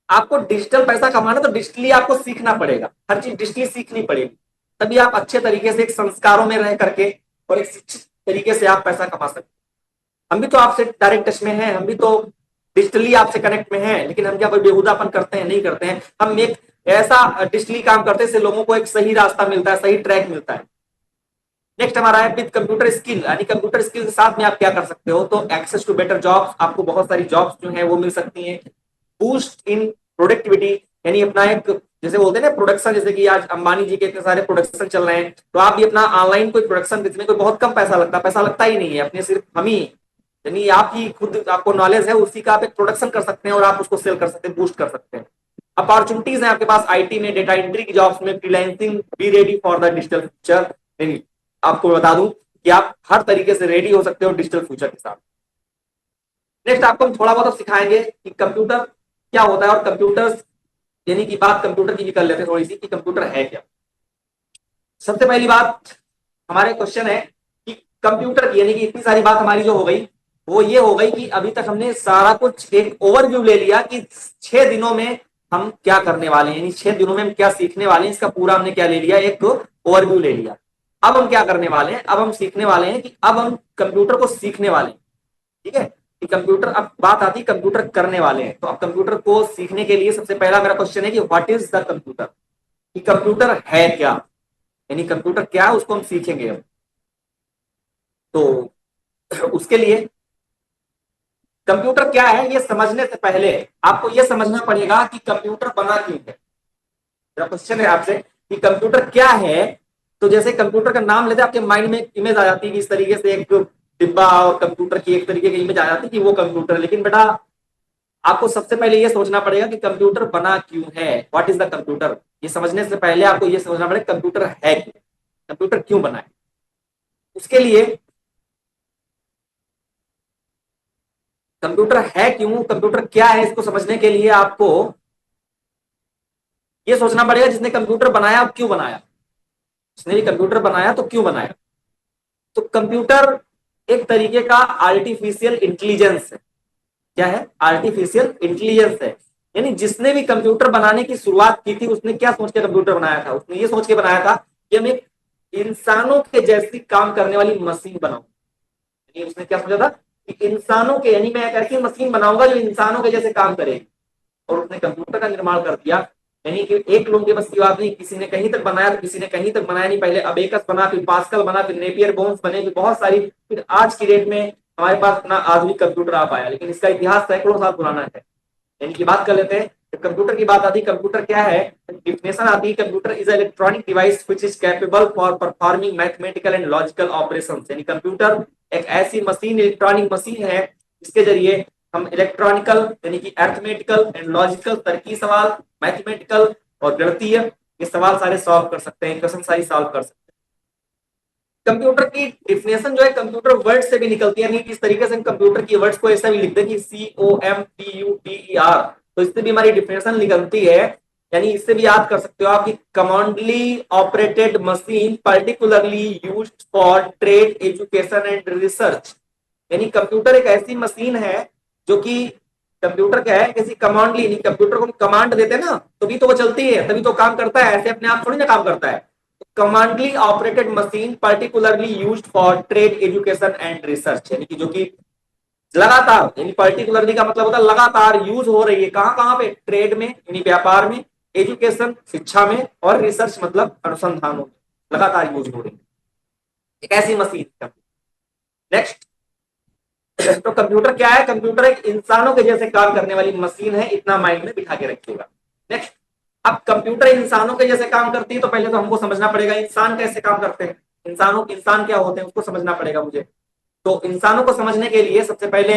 आपको डिजिटल पैसा कमाना तो डिजिटली आपको सीखना पड़ेगा, हर चीज डिजिटली सीखनी पड़ेगी, तभी आप अच्छे तरीके से एक संस्कारों में रह करके और एक शिक्षित तरीके से आप पैसा कमा सकते हैं। हम भी तो आपसे डायरेक्ट टच में हैं, हम भी तो डिजिटली आपसे कनेक्ट में हैं, लेकिन हम क्या कोई बेहुदापन करते हैं? नहीं करते हैं। हम एक ऐसा डिजिटली काम करते हैं जिससे लोगों को एक सही रास्ता मिलता है, सही ट्रैक मिलता है। नेक्स्ट हमारा है विद कंप्यूटर स्किल, यानी कंप्यूटर स्किल के साथ में आप क्या कर सकते हो? तो एक्सेस टू बेटर जॉब्स, आपको बहुत सारी जॉब्स जो है वो मिल सकती हैं। बूस्ट इन प्रोडक्टिविटी, यानी अपना एक जैसे बोलते हैं ना प्रोडक्शन, जैसे कि आज अंबानी जी के इतने सारे प्रोडक्शन चल रहे हैं, तो आप भी अपना ऑनलाइन कोई प्रोडक्शन जिसमें कोई बहुत कम पैसा लगता ही नहीं है, अपने सिर्फ हम ही, यानी आप ही खुद आपको नॉलेज है उसी का आप एक प्रोडक्शन कर सकते हैं और आप उसको सेल कर सकते हैं, बूस्ट कर सकते हैं। अपॉर्चुनिटीज हैं आपके पास आईटी में, डेटा एंट्री की जॉब्स में, freelancing, be ready for the digital future. नहीं, आपको बता दूं कि आप हर तरीके से रेडी हो सकते हो डिजिटल फ्यूचर के साथ। नेक्स्ट आपको हम थोड़ा बहुत सिखाएंगे कि कंप्यूटर क्या होता है, और कंप्यूटर यानी कि बात कंप्यूटर की भी कर लेते हैं थोड़ी सी कि कंप्यूटर है क्या। सबसे पहली बात हमारे क्वेश्चन है कि कंप्यूटर की, यानी कि इतनी सारी बात हमारी जो हो गई वो ये हो गई कि अभी तक हमने सारा कुछ एक ओवरव्यू ले लिया कि 6 दिनों में हम क्या करने वाले हैं, यानी 6 दिनों में हम क्या सीखने वाले हैं, इसका पूरा हमने क्या ले लिया, एक ओवरव्यू ले लिया। अब हम क्या करने वाले हैं, अब हम सीखने वाले हैं कि अब हम कंप्यूटर को सीखने वाले हैं। ठीक है, कि कंप्यूटर, अब बात आती है कंप्यूटर करने वाले हैं, तो अब कंप्यूटर को सीखने के लिए सबसे पहला मेरा क्वेश्चन है कि व्हाट इज द कंप्यूटर, कि कंप्यूटर है क्या, यानी कंप्यूटर क्या है उसको हम सीखेंगे अब। तो उसके लिए कंप्यूटर क्या है ये समझने से पहले आपको ये समझना पड़ेगा कि कंप्यूटर बना क्यों है। मेरा क्वेश्चन है आपसे कि कंप्यूटर क्या है, तो जैसे कंप्यूटर का नाम लेते आपके माइंड में एक इमेज आ जाती है कि इस तरीके से एक डिब्बा और कंप्यूटर की एक तरीके की इमेज आ जाती है कि वो कंप्यूटर है। लेकिन बेटा आपको सबसे पहले ये सोचना पड़ेगा कि कंप्यूटर बना क्यों है, व्हाट इज द कंप्यूटर। ये समझने से पहले आपको ये समझना पड़ेगा कंप्यूटर है क्यों, कंप्यूटर क्यों बना है। उसके लिए कंप्यूटर है क्यों, कंप्यूटर क्या है, इसको समझने के लिए आपको ये सोचना पड़ेगा जिसने कंप्यूटर बनाया अब क्यों बनाया, जिसने भी कंप्यूटर बनाया तो क्यों बनाया। तो कंप्यूटर एक तरीके का आर्टिफिशियल इंटेलिजेंस है। क्या है, आर्टिफिशियल इंटेलिजेंस है। यानी जिसने भी कंप्यूटर बनाने की शुरुआत की थी उसने क्या सोच के कंप्यूटर बनाया था, उसने ये सोच के बनाया था कि हम एक इंसानों के जैसी काम करने वाली मशीन बनाऊंगा। उसने क्या सोचा था कि इंसानों के, यानी मैं एक ऐसी मशीन बनाऊंगा जो इंसानों के जैसे काम करेगी, और उसने कंप्यूटर का निर्माण कर दिया। यानी कि एक लोग के बस की बात नहीं, किसी ने कहीं तक बनाया तो किसी ने कहीं तक बनाया नहीं। पहले अबेकस बना, फिर पास्कल बना, फिर नेपियर बोन्स बने, फिर बहुत सारी, फिर आज की डेट में हमारे पास अपना आधुनिक कंप्यूटर आ पाया, लेकिन इसका इतिहास सैकड़ों साल पुराना है। यानी कि बात कर लेते हैं, जब कंप्यूटर की बात आती है, कंप्यूटर क्या है, डिफिनेशन आती है, computer is electronic device which is capable for performing mathematical and logical operations. यानी कंप्यूटर एक ऐसी मशीन, इलेक्ट्रॉनिक मशीन है जिसके जरिए हम इलेक्ट्रॉनिकल यानी कि अर्थमेटिकल एंड लॉजिकल तरक्की सवाल, मैथमेटिकल और गणितीय ये सवाल सारे सॉल्व कर सकते हैं, क्वेश्चन सारी सॉल्व कर सकते हैं। कंप्यूटर की डिफिनेशन जो है कंप्यूटर वर्ड से भी निकलती है, इस तरीके से हम कंप्यूटर की वर्ड्स को ऐसा भी लिख दें कि COMPUTER, तो इससे भी हमारी डिफिनेशन निकलती है। यानी इससे भी याद कर सकते हो आप कि commandly operated machine particularly used for trade, education and research. यानी कंप्यूटर एक ऐसी मशीन है जो कि, कंप्यूटर क्या है, किसी कमांडली, नहीं कंप्यूटर को कमांड देते हैं ना तभी तो वो चलती है, तभी तो काम करता है, ऐसे अपने आप थोड़ी ना काम करता है। Commandly operated machine particularly used for trade, education and research, यानी कि जो कि लगातार, यानी पर्टिकुलरली का मतलब होता है लगातार यूज हो रही है, कहां कहां पे, ट्रेड में यानी व्यापार में, एजुकेशन शिक्षा में, और रिसर्च मतलब अनुसंधानों में लगातार यूज हो रही है, एक ऐसी मशीन। नेक्स्ट, तो कंप्यूटर क्या है, कंप्यूटर एक इंसानों के जैसे काम करने वाली मशीन है, इतना माइंड में बिठा के रखिएगा। नेक्स्ट, अब कंप्यूटर इंसानों के जैसे काम करती है तो पहले तो हमको समझना पड़ेगा इंसान कैसे काम करते हैं, इंसान क्या होते हैं उसको समझना पड़ेगा मुझे। तो इंसानों को समझने के लिए सबसे पहले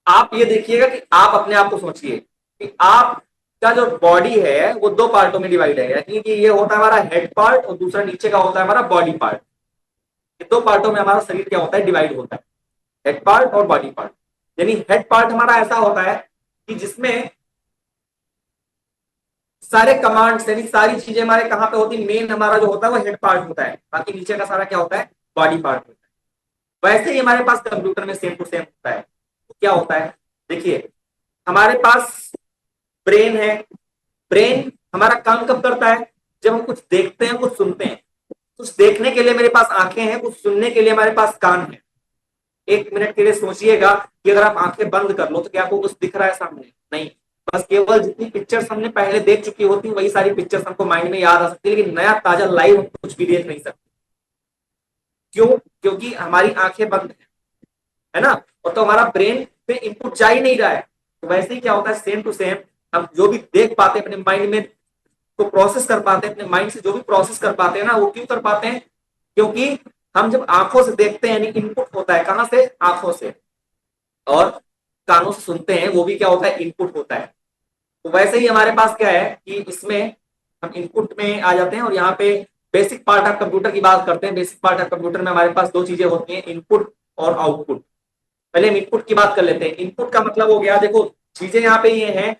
आप ये देखिएगा कि आप अपने आप को सोचिए कि आपका जो बॉडी है वो दो पार्टों में डिवाइड है, यानी कि ये होता है हमारा हेड पार्ट और दूसरा नीचे का होता है हमारा बॉडी पार्ट। ये दो पार्टों में हमारा शरीर क्या होता है, डिवाइड होता है, हेड पार्ट और बॉडी पार्ट। यानी हेड पार्ट हमारा ऐसा होता है कि जिसमें सारे कमांड्स यानी सारी चीजें हमारे कहां पे होती है, मेन हमारा जो होता है वो हेड पार्ट होता है, बाकी नीचे का सारा क्या होता है, बॉडी पार्ट होता है। वैसे ही हमारे पास कंप्यूटर में सेम टू सेम होता है। तो क्या होता है, देखिए हमारे पास ब्रेन है, ब्रेन हमारा काम कब करता है, जब हम कुछ देखते हैं कुछ सुनते हैं। कुछ देखने के लिए मेरे पास आंखें हैं, कुछ सुनने के लिए हमारे पास कान है। एक मिनट के लिए सोचिएगा कि अगर आप आंखें बंद कर लो तो क्या आपको कुछ दिख रहा है सामने, नहीं, बस केवल जितनी पिक्चर्स हमने पहले देख चुकी होती वही सारी पिक्चर्स हमको माइंड में याद आ सकती है, लेकिन नया ताजा लाइव हम कुछ भी देख नहीं सकते। क्यों, क्योंकि हमारी आंखें बंद है ना, और तो हमारा ब्रेन पे इनपुट जा ही नहीं रहा है। तो वैसे ही क्या होता है, सेम टू सेम हम जो भी देख पाते हैं अपने माइंड में, तो प्रोसेस कर पाते हैं अपने माइंड से, जो भी प्रोसेस कर पाते हैं ना, वो क्यों कर पाते हैं, क्योंकि हम जब आंखों से देखते हैं यानी इनपुट होता है कहां से, आंखों से, और कानों से सुनते हैं वो भी क्या होता है, इनपुट होता है। तो वैसे ही हमारे पास क्या है कि इसमें हम इनपुट में आ जाते हैं और यहाँ पे बेसिक पार्ट ऑफ कंप्यूटर की बात करते हैं। बेसिक पार्ट ऑफ कंप्यूटर में हमारे पास दो चीजें होती हैं, इनपुट और आउटपुट। पहले हम इनपुट की बात कर लेते हैं। इनपुट का मतलब हो गया, देखो चीजें यहाँ पे ये है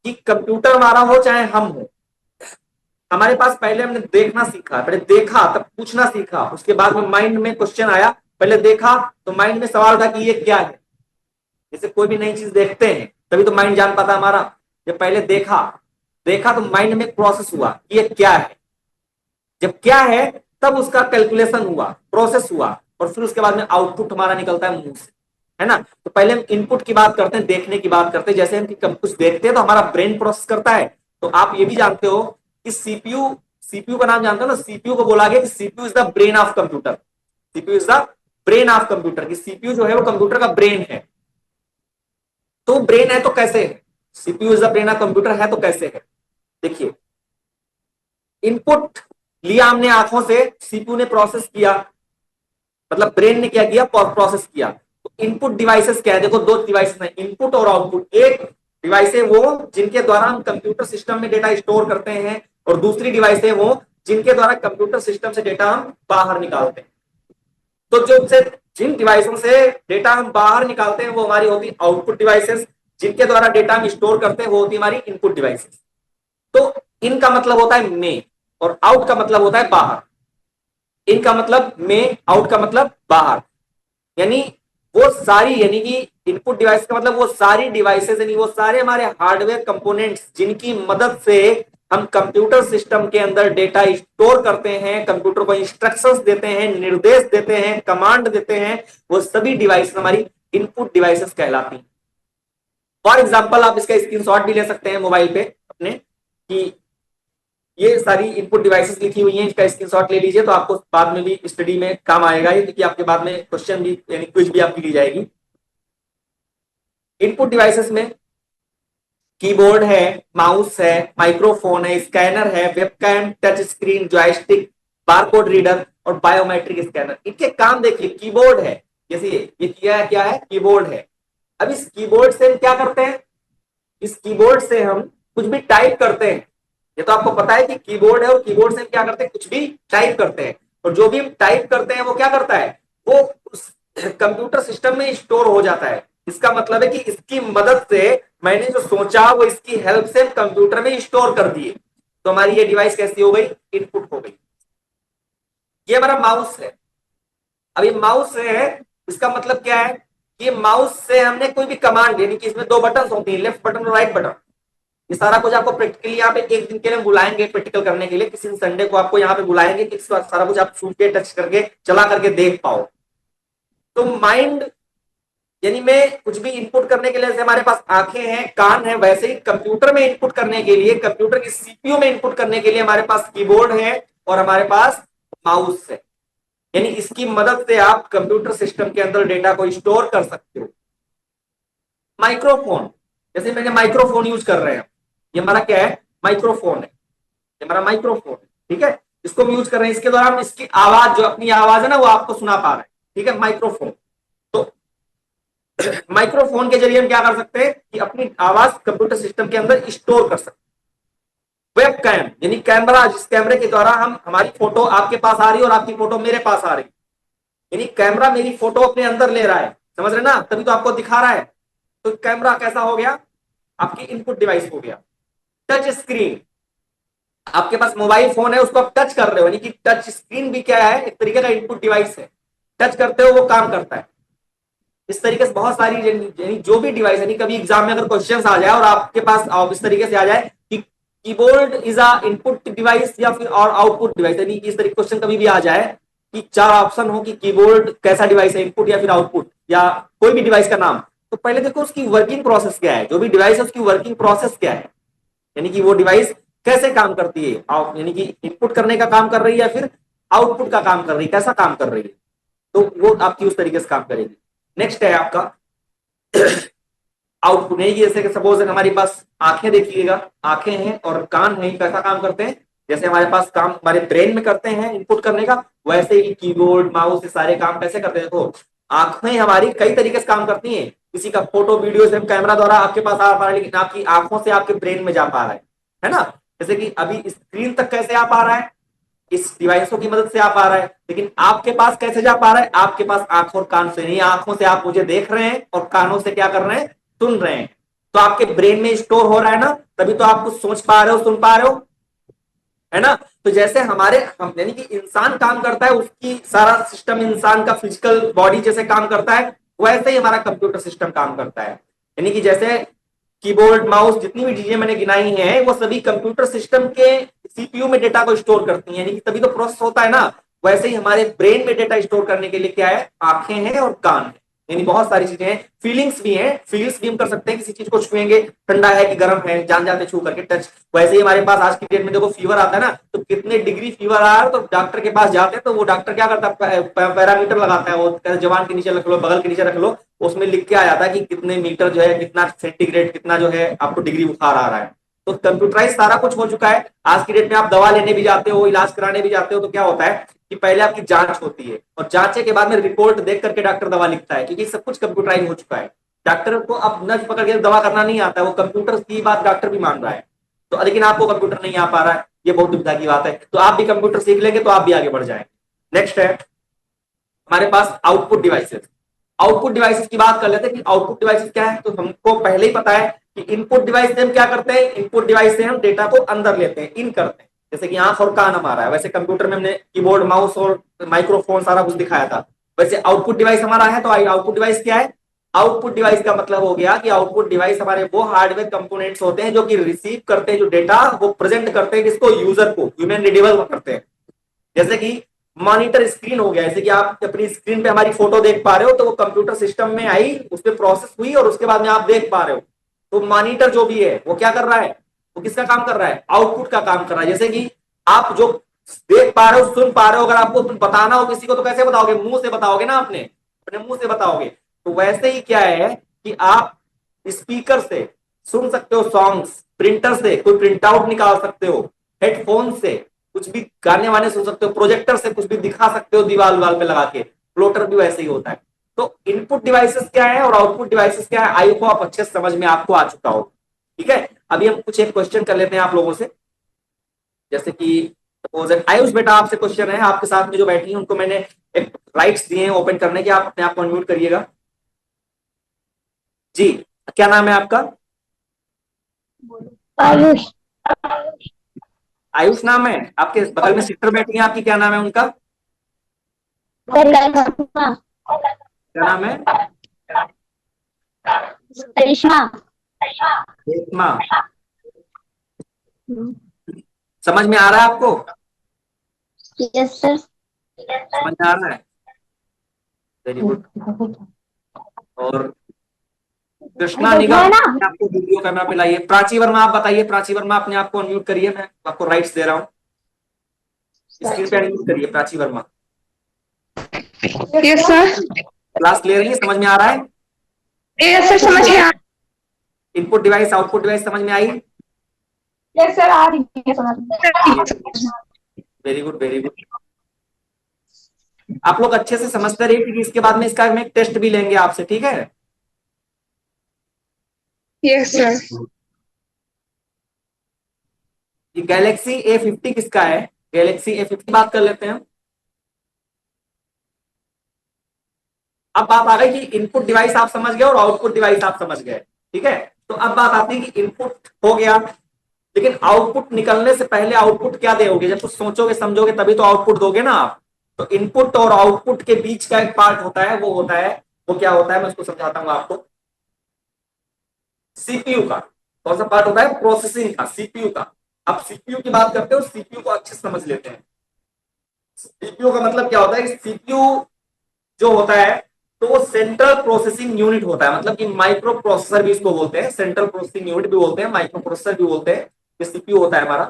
कि कंप्यूटर हमारा हो चाहे हम हो, हमारे पास पहले हमने देखना सीखा, पहले देखा तब पूछना सीखा, उसके बाद में माइंड में क्वेश्चन आया, पहले देखा तो माइंड में सवाल था कि ये क्या है। जैसे कोई भी नई चीज देखते हैं तभी तो माइंड जान पाता हमारा। जब पहले देखा देखा तो माइंड में प्रोसेस हुआ कि ये क्या है, जब क्या है तब उसका कैलकुलेशन हुआ, प्रोसेस हुआ, और फिर उसके बाद में आउटपुट हमारा निकलता है मुंह से, है ना। तो पहले हम इनपुट की बात करते हैं, देखने की बात करते हैं। जैसे हम कुछ देखते हैं तो हमारा ब्रेन प्रोसेस करता है। तो आप ये भी जानते हो कि सीपीयू, सीपीयू का नाम जानते हो ना, सीपीयू को बोला गया कि CPU is the brain of computer. CPU is the brain of computer, कि सीपीयू जो है वो कंप्यूटर का ब्रेन है। तो ब्रेन है तो कैसे है, CPU is the brain of computer है तो कैसे है। देखिए, इनपुट लिया हमने आंखों से, सीपीयू ने प्रोसेस किया, मतलब ब्रेन ने क्या किया, प्रोसेस किया। तो इनपुट डिवाइसेस क्या है, देखो दो डिवाइसेस हैं, इनपुट और आउटपुट। एक डिवाइस है वो जिनके द्वारा हम कंप्यूटर सिस्टम में डेटा स्टोर करते हैं, और दूसरी डिवाइस है वो जिनके द्वारा कंप्यूटर सिस्टम से डेटा हम बाहर निकालते हैं। तो जिन डिवाइसों से डेटा हम बाहर निकालते हैं वो हमारी होती आउटपुट डिवाइसेस, जिनके द्वारा डेटा हम स्टोर करते हैं वो होती हमारी इनपुट डिवाइसेस। तो इनका मतलब होता है में, और आउट का मतलब होता है बाहर। इनका मतलब में, आउट का मतलब बाहर। यानी वो सारी, यानी कि इनपुट डिवाइस का मतलब वो सारी डिवाइसेस, यानी वो सारे हमारे हार्डवेयर कंपोनेंट्स जिनकी मदद से हम कंप्यूटर सिस्टम के अंदर डेटा स्टोर करते हैं, कंप्यूटर को इंस्ट्रक्शंस देते हैं, निर्देश देते हैं, कमांड देते हैं, वो सभी डिवाइस हमारी इनपुट डिवाइसेस कहलाती हैं। फॉर एग्जाम्पल आप इसका स्क्रीनशॉट भी ले सकते हैं मोबाइल पे अपने, कि ये सारी इनपुट डिवाइसेस लिखी हुई हैं, इसका स्क्रीनशॉट ले लीजिए तो आपको बाद में भी स्टडी में काम आएगा ये, क्योंकि आपके बाद में क्वेश्चन भी यानी क्विज भी आपकी ली जाएगी। इनपुट डिवाइसेस में कीबोर्ड है, माउस है, माइक्रोफोन है, स्कैनर है, webcam, touch screen, joystick, barcode reader और बायोमेट्रिक स्कैनर। इनके काम देखिए, कीबोर्ड है, जैसे ये क्या है, कीबोर्ड है। अब इस कीबोर्ड से हम क्या करते हैं, इस कीबोर्ड से हम कुछ भी टाइप करते हैं। ये तो आपको पता है कि कीबोर्ड है, और कीबोर्ड से हम क्या करते हैं, कुछ भी टाइप करते हैं, और जो भी हम टाइप करते हैं वो क्या करता है, वो उस कंप्यूटर सिस्टम में स्टोर हो जाता है। इसका मतलब है कि इसकी मदद से मैंने जो सोचा वो इसकी हेल्प से कंप्यूटर में स्टोर कर दिए। तो हमारी ये डिवाइस कैसी हो गई, इनपुट हो गई। ये हमारा माउस है। अब ये माउस है, इसका मतलब क्या है, कि माउस से हमने कोई भी कमांड, यानी कि इसमें दो बटन होती है, लेफ्ट बटन और राइट बटन। ये सारा कुछ आपको प्रैक्टिकली यहाँ पे एक दिन के लिए बुलाएंगे प्रैक्टिकल करने के लिए, किसी संडे को आपको यहाँ पे बुलाएंगे कि सारा कुछ आप छू के टच करके चला करके देख पाओ। तो माइंड, यानी मैं कुछ भी इनपुट करने के लिए, जैसे हमारे पास आंखें हैं, कान है, वैसे ही कंप्यूटर में इनपुट करने के लिए, कंप्यूटर की सीपीयू में इनपुट करने के लिए हमारे पास कीबोर्ड है और हमारे पास माउस है। यानी इसकी मदद से आप कंप्यूटर सिस्टम के अंदर डेटा को स्टोर कर सकते हो। माइक्रोफोन, जैसे मैंने माइक्रोफोन यूज कर रहे हैं, ये हमारा क्या है, माइक्रोफोन है, ये हमारा माइक्रोफोन है, ठीक है। इसको हम यूज कर रहे हैं, इसके द्वारा हम इसकी आवाज, जो अपनी आवाज है ना, वो आपको सुना पा रहे हैं, ठीक है, माइक्रोफोन। तो माइक्रोफोन के जरिए हम क्या कर सकते हैं कि अपनी आवाज कंप्यूटर सिस्टम के अंदर स्टोर कर सकते हैं। वेबकैम, यानी कैमरा, जिस कैमरे के द्वारा हम, हमारी फोटो आपके पास आ रही है और आपकी फोटो मेरे पास आ रही है, यानी कैमरा मेरी फोटो अपने अंदर ले रहा है, समझ रहे ना, तभी तो आपको दिखा रहा है। तो कैमरा कैसा हो गया, आपकी इनपुट डिवाइस हो गया। टच स्क्रीन, आपके पास मोबाइल फोन है, उसको आप टच कर रहे हो, यानी कि टच स्क्रीन भी क्या है, एक तरीके का इनपुट डिवाइस है। टच करते हो वो काम करता है। इस तरीके से बहुत सारी, यानी जो भी डिवाइस, यानी कभी एग्जाम में अगर क्वेश्चन आ जाए और आपके पास इस तरीके से आ जाए कि keyboard is a input device या फिर और आउटपुट डिवाइस, यानी इस तरीके क्वेश्चन कभी भी आ जाए कि चार ऑप्शन हो कि कीबोर्ड कैसा डिवाइस है, इनपुट या फिर आउटपुट, या कोई भी डिवाइस का नाम, तो पहले देखो उसकी वर्किंग प्रोसेस क्या है, जो भी डिवाइस है उसकी वर्किंग प्रोसेस क्या है, यानी कि वो डिवाइस कैसे काम करती है, यानी कि इनपुट करने का काम कर रही है या फिर आउटपुट का काम कर रही है, कैसा काम कर रही है, तो वो आपकी उस तरीके से काम करेगी। नेक्स्ट है आपका आउटपुट, नहीं, जैसे सपोज हमारे पास आंखें, देखिएगा आंखें हैं और कान है, कैसा काम करते हैं, जैसे हमारे पास काम हमारे ब्रेन में करते हैं इनपुट करने का, वैसे ही कीबोर्ड, माउस, ये सारे काम कैसे करते हैं। देखो आंखें हमारी कई तरीके से काम करती हैं, किसी का फोटो वीडियो से कैमरा द्वारा आपके पास आ पा रहा है, लेकिन आपकी आंखों से आपके ब्रेन में जा पा रहा है ना। जैसे कि अभी स्क्रीन तक कैसे आ पा रहा है, इस डिवाइसों की मदद से आ पा रहा है, लेकिन आपके पास कैसे जा पा रहा है, आपके पास आंख और कान से नहीं, आंखों से आप मुझे देख रहे हैं और कानों से क्या कर रहे हैं, सुन रहे हैं। तो आपके ब्रेन में स्टोर हो रहा है ना, तभी तो आप कुछ सोच पा रहे हो, सुन पा रहे हो, है ना। तो जैसे हमारे हम यानी कि इंसान काम करता है, उसकी सारा सिस्टम इंसान का फिजिकल बॉडी जैसे काम करता है, वैसे ही हमारा कंप्यूटर सिस्टम काम करता है। यानी कि जैसे कीबोर्ड माउस जितनी भी चीजें मैंने गिनाई हैं, वो सभी कंप्यूटर सिस्टम के सीपीयू में डेटा को स्टोर करती हैं, यानी कि तभी तो प्रोसेस होता है ना। वैसे ही हमारे ब्रेन में डेटा स्टोर करने के लिए क्या है, आंखें हैं और कान है, यानी बहुत सारी चीजें हैं। फीलिंग्स भी हैं, फील्स भी हम कर सकते हैं, किसी चीज को छुएंगे, ठंडा है कि गर्म है जान जाते छू करके, टच। वैसे ही हमारे पास आज की डेट में देखो फीवर आता है ना, तो कितने डिग्री फीवर आ रहा है, तो डॉक्टर के पास जाते हैं, तो वो डॉक्टर क्या करता है, पैरामीटर लगाता है, वो जबान के नीचे रख लो, बगल के नीचे रख लो, उसमें लिख के आ जाता है कि कितने मीटर जो है, कितना सेंटीग्रेड, कितना जो है आपको डिग्री बुखार आ रहा है। तो कंप्यूटराइज सारा कुछ हो चुका है। आज की डेट में आप दवा लेने भी जाते हो, इलाज कराने भी जाते हो, तो क्या होता है कि पहले आपकी जांच होती है, और जांच के बाद में रिपोर्ट देख करके डॉक्टर दवा लिखता है, क्योंकि सब कुछ कंप्यूटराइज हो चुका है। डॉक्टर को अब नस पकड़ के दवा करना नहीं आता है, वो कंप्यूटर की बात डॉक्टर भी मान रहा है। तो लेकिन आपको कंप्यूटर नहीं आ पा रहा है, ये बहुत दुविधा की बात है। तो आप भी कंप्यूटर सीख लेंगे तो आप भी आगे बढ़ जाएंगे। नेक्स्ट है हमारे पास आउटपुट डिवाइसेस। आउटपुट डिवाइसेस की बात कर लेते हैं कि आउटपुट डिवाइसेस क्या है। तो हमको पहले ही पता है कि इनपुट डिवाइस से हम क्या करते हैं, इनपुट डिवाइस से हम डेटा को अंदर लेते हैं, इन करते हैं, जैसे कि आंख और कान हमारा है, वैसे कंप्यूटर में हमने कीबोर्ड माउस और माइक्रोफोन सारा कुछ दिखाया था। वैसे आउटपुट डिवाइस हमारा है, तो आउटपुट डिवाइस क्या है, आउटपुट डिवाइस का मतलब हो गया कि आउटपुट डिवाइस हमारे वो हार्डवेयर कंपोनेंट्स होते हैं जो कि रिसीव करते हैं, जो डेटा वो प्रेजेंट करते हैं, किसको, यूजर को, ह्यूमन रीडेबल करते हैं। जैसे कि मॉनिटर स्क्रीन हो गया, जैसे कि आप अपनी स्क्रीन पे हमारी फोटो देख पा रहे हो, तो वो कंप्यूटर सिस्टम में आई, उस पर प्रोसेस हुई और उसके बाद में आप देख पा रहे हो। तो मॉनिटर जो भी है वो क्या कर रहा है, वो किसका काम कर रहा है, आउटपुट का काम कर रहा है। जैसे कि आप जो देख पा रहे हो, सुन पा रहे हो, अगर आपको बताना हो किसी को तो कैसे बताओगे, मुंह से बताओगे ना, अपने अपने मुंह से बताओगे। तो वैसे ही क्या है कि आप स्पीकर से सुन सकते हो सॉन्ग्स, प्रिंटर से कोई प्रिंट आउट निकाल सकते हो, हेडफोन से कुछ भी गाने वाने सुन सकते हो, प्रोजेक्टर से कुछ भी दिखा सकते हो दीवार वाल पे लगा के, फ्लोटर भी वैसे ही होता है। तो इनपुट डिवाइसेस क्या है और आउटपुट डिवाइसेस क्या है, आई को आप अच्छे समझ में आपको आ चुका हो। ठीक है, अभी हम कुछ एक क्वेश्चन कर लेते हैं आप लोगों से। जैसे कि सपोज आयुष बेटा, आपसे क्वेश्चन है, आपके साथ में जो बैठी है उनको मैंने एक राइट्स दिए हैं ओपन करने के, आप अपने आप को अनम्यूट करिएगा। जी, क्या नाम है आपका, आयुष। आयुष नाम है, आपके बगल में सिस्टर बैठी है आपकी, क्या नाम है उनका, करिश्मा। क्या नाम है, करिश्मा। रेशमा। समझ में आ रहा है आपको, यस सर। समझ में आ रहा है, वेरी गुड। और कृष्णा निगम, आपको वीडियो कैमरा पे लाइए। प्राची वर्मा आप बताइए, प्राची वर्मा अपने आप को अनम्यूट करिए, मैं आपको राइट्स दे रहा हूँ, स्क्रीन पे अनम्यूट करिए Prachi Verma. Yes sir. Class clear है, समझ में आ रहा है, यस सर, समझ में आ इनपुट डिवाइस आउटपुट डिवाइस समझ में आई, यस सर, आ रही है समझ। Very good very good. आप लोग अच्छे से समझते रहिए, क्योंकि इसके बाद में इसका हम एक टेस्ट भी लेंगे आपसे, ठीक है। Yes sir. ये गैलेक्सी A50 किसका है, गैलेक्सी A50 बात कर लेते हैं। अब बात आ गई कि इनपुट डिवाइस आप समझ गए और आउटपुट डिवाइस आप समझ गए, ठीक है। तो अब बात आती है कि इनपुट हो गया, लेकिन आउटपुट निकलने से पहले आउटपुट क्या दोगे, जब कुछ सोचोगे समझोगे तभी तो आउटपुट दोगे ना आप। तो इनपुट और आउटपुट के बीच का एक पार्ट होता है, वो होता है, वो क्या होता है, मैं उसको समझाता हूं आपको। सीपीयू का कौन सा पार्ट होता है, प्रोसेसिंग का, सीपीयू का। अब सीपीयू की बात करते हो, सीपीयू को अच्छे से समझ लेते हैं। सीपीयू का मतलब क्या होता है कि सीपीयू जो होता है, तो वो सेंट्रल प्रोसेसिंग यूनिट होता है, मतलब कि माइक्रो प्रोसेसर भी इसको बोलते हैं, सेंट्रल प्रोसेसिंग यूनिट भी बोलते हैं, माइक्रो प्रोसेसर भी बोलते हैं, ये सीपीयू होता है हमारा।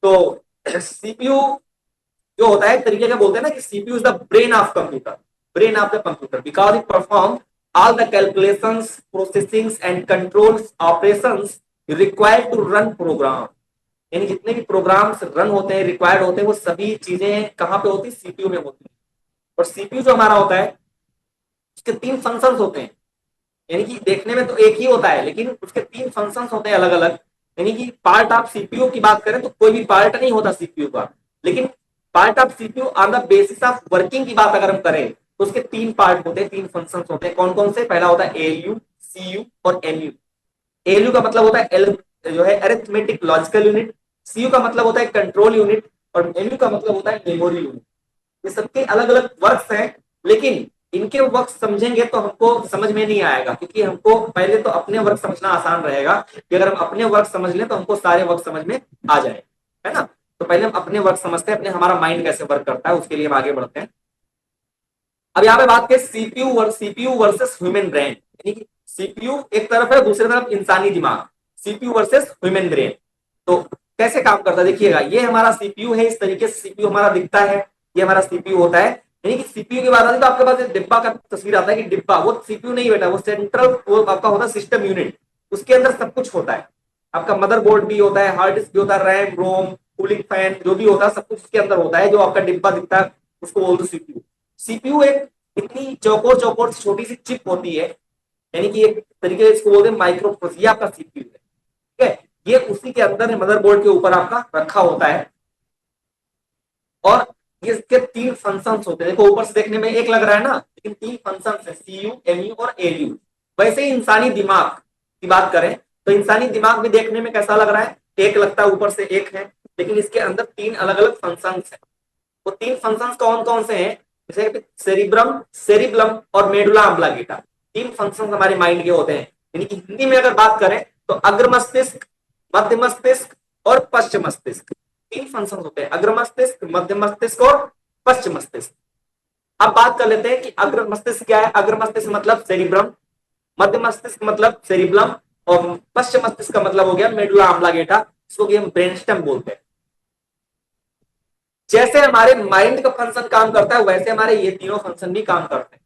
तो सीपीयू जो होता है, एक तरीके का बोलते हैं ना कि CPU is the brain of computer, brain of the computer, because it perform all the calculations, processings and controls operations required to run program. यानी जितने भी प्रोग्राम्स रन होते हैं, रिक्वायर्ड होते हैं, वो सभी चीजें कहां पे होती है, सीपीयू में होती है। और सीपीयू जो हमारा होता है, उसके तीन फंक्शंस होते हैं। यानी कि देखने में तो एक ही होता है लेकिन उसके 3 फंक्शंस होते हैं अलग अलग। यानी कि पार्ट ऑफ सीपीयू की बात करें तो कोई भी पार्ट नहीं होता सीपीयू का, लेकिन part of CPU on the basis of working की बात अगर हम करें तो उसके 3 पार्ट होते हैं, 3 फंक्शंस होते हैं। कौन कौन से? पहला होता है एएलयू, सीयू और एमयू। एएलयू का मतलब होता है जो है अरिथमेटिक लॉजिकल यूनिट, सीयू का मतलब होता है कंट्रोल यूनिट और एमयू का मतलब होता है मेमोरी यूनिट। ये सबके अलग अलग वर्क्स हैं, लेकिन इनके वर्क समझेंगे तो हमको समझ में नहीं आएगा, क्योंकि हमको पहले तो अपने वर्क समझना आसान रहेगा कि अगर हम अपने वर्क समझ लें तो हमको सारे वर्क समझ में आ जाए, है ना। तो पहले हम अपने वर्क समझते हैं, अपने हमारा माइंड कैसे वर्क करता है, उसके लिए हम आगे बढ़ते हैं। अब यहाँ पे बात करें सीपीयू वर्सेस ह्यूमन ब्रेन, यानी कि सीपीयू एक तरफ है, दूसरी तरफ इंसानी दिमाग। सीपीयू वर्सेस ह्यूमन ब्रेन तो कैसे काम करता है देखिएगा। ये हमारा सीपीयू है, इस तरीके से सीपीयू हमारा दिखता है, ये हमारा सीपीयू होता है। यानी कि सीपीयू की बात आती है तो आपके पास एक डिब्बा का तस्वीर आता है कि डिब्बा, वो सीपीयू नहीं बेटा, वो सेंट्रल वो आपका होता है सिस्टम यूनिट। उसके अंदर सब कुछ होता है, आपका मदरबोर्ड भी होता है, हार्ड डिस्क भी होता है, रैम रोम कूलिंग फैन जो भी होता है सब कुछ उसके अंदर होता है। जो आपका डिब्बा दिखता है उसको बोलते हैं सीपीयू। सीपीयू एक इतनी चौकोर चौकोर छोटी सी चिप होती है, यानी कि एक तरीके से इसको बोलते हैं माइक्रो प्रोसेसर, ये आपका सीपीयू है, ठीक है। ये उसी के अंदर मदरबोर्ड के ऊपर आपका रखा होता है और इसके 3 फंक्शंस होते हैं। देखो ऊपर से देखने में एक लग रहा है ना, लेकिन 3 फंक्शंस है, सीयू एमयू और एलयू। वैसे ही इंसानी दिमाग की बात करें तो इंसानी दिमाग भी देखने में कैसा लग रहा है, एक लगता है ऊपर से एक है, लेकिन इसके अंदर 3 अलग अलग फंक्शंस है। वो 3 फंक्शंस कौन कौन से हैं? जैसे सेरिब्रम, सेरिब्लम और मेडुला ऑब्लांगेटा, 3 फंक्शंस हमारे माइंड के होते हैं। यानी कि हिंदी में अगर बात करें तो अग्र मस्तिष्क, मध्य मस्तिष्क और पश्चिम मस्तिष्क, 3 फंक्शन होते हैं, अग्र मस्तिष्क, मध्य मस्तिष्क और पश्चिम मस्तिष्क। अब बात कर लेते हैं कि अग्र मस्तिष्क क्या है। अग्र मस्तिष्क मतलब सेरिब्रम, मध्य मस्तिष्क मतलब सेरिब्लम और पश्चिम मस्तिष्क का मतलब हो गया मेडुला ऑब्लांगेटा, इसको कि हम ब्रेनस्टेम बोलते हैं। जैसे हमारे माइंड का फंक्शन काम करता है वैसे हमारे ये तीनों फंक्शन भी काम करते हैं।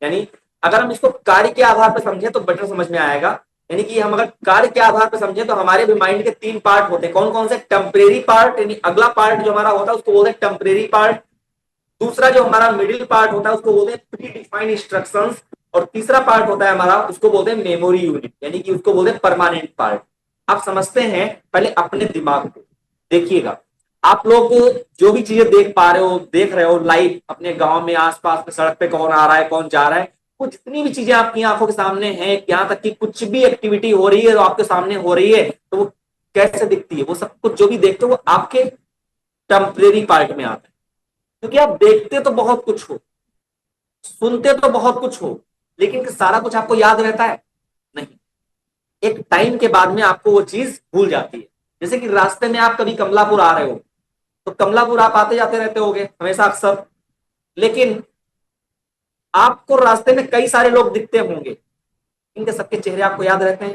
यानी अगर हम इसको कार्य के आधार पर समझें तो बेटर समझ में आएगा। यानी कि हम अगर कार्य के आधार पर समझें तो हमारे भी माइंड के 3 पार्ट होते हैं। कौन कौन से? टेम्परेरी पार्ट, यानी अगला पार्ट जो हमारा होता है उसको बोलते हैं टेम्परेरी पार्ट। दूसरा जो हमारा मिडिल पार्ट होता है उसको बोलते हैं प्री डिफाइंड इंस्ट्रक्शंस और तीसरा पार्ट होता है हमारा उसको बोलते हैं मेमोरी यूनिट, यानी कि उसको बोलते हैं परमानेंट पार्ट। आप समझते हैं पहले अपने दिमाग को देखिएगा। आप लोग जो भी चीजें देख रहे हो लाइव अपने गांव में, आसपास में, सड़क पे कौन आ रहा है कौन जा रहा है, वो जितनी भी चीजें आपकी आंखों के सामने हैं, यहाँ तक कि कुछ भी एक्टिविटी हो रही है तो आपके सामने हो रही है तो वो कैसे दिखती है, वो सब कुछ जो भी देखते हो वो आपके टेम्परेरी पार्ट में आता है। क्योंकि आप देखते तो बहुत कुछ हो, सुनते तो बहुत कुछ हो, लेकिन सारा कुछ आपको याद रहता है नहीं। एक टाइम के बाद में आपको वो चीज भूल जाती है। जैसे कि रास्ते में आप कभी कमलापुर आ रहे हो तो कमलापुर आप आते जाते रहते होगे हमेशा अक्सर, लेकिन आपको रास्ते में कई सारे लोग दिखते होंगे, इनके सबके चेहरे आपको याद रहते हैं,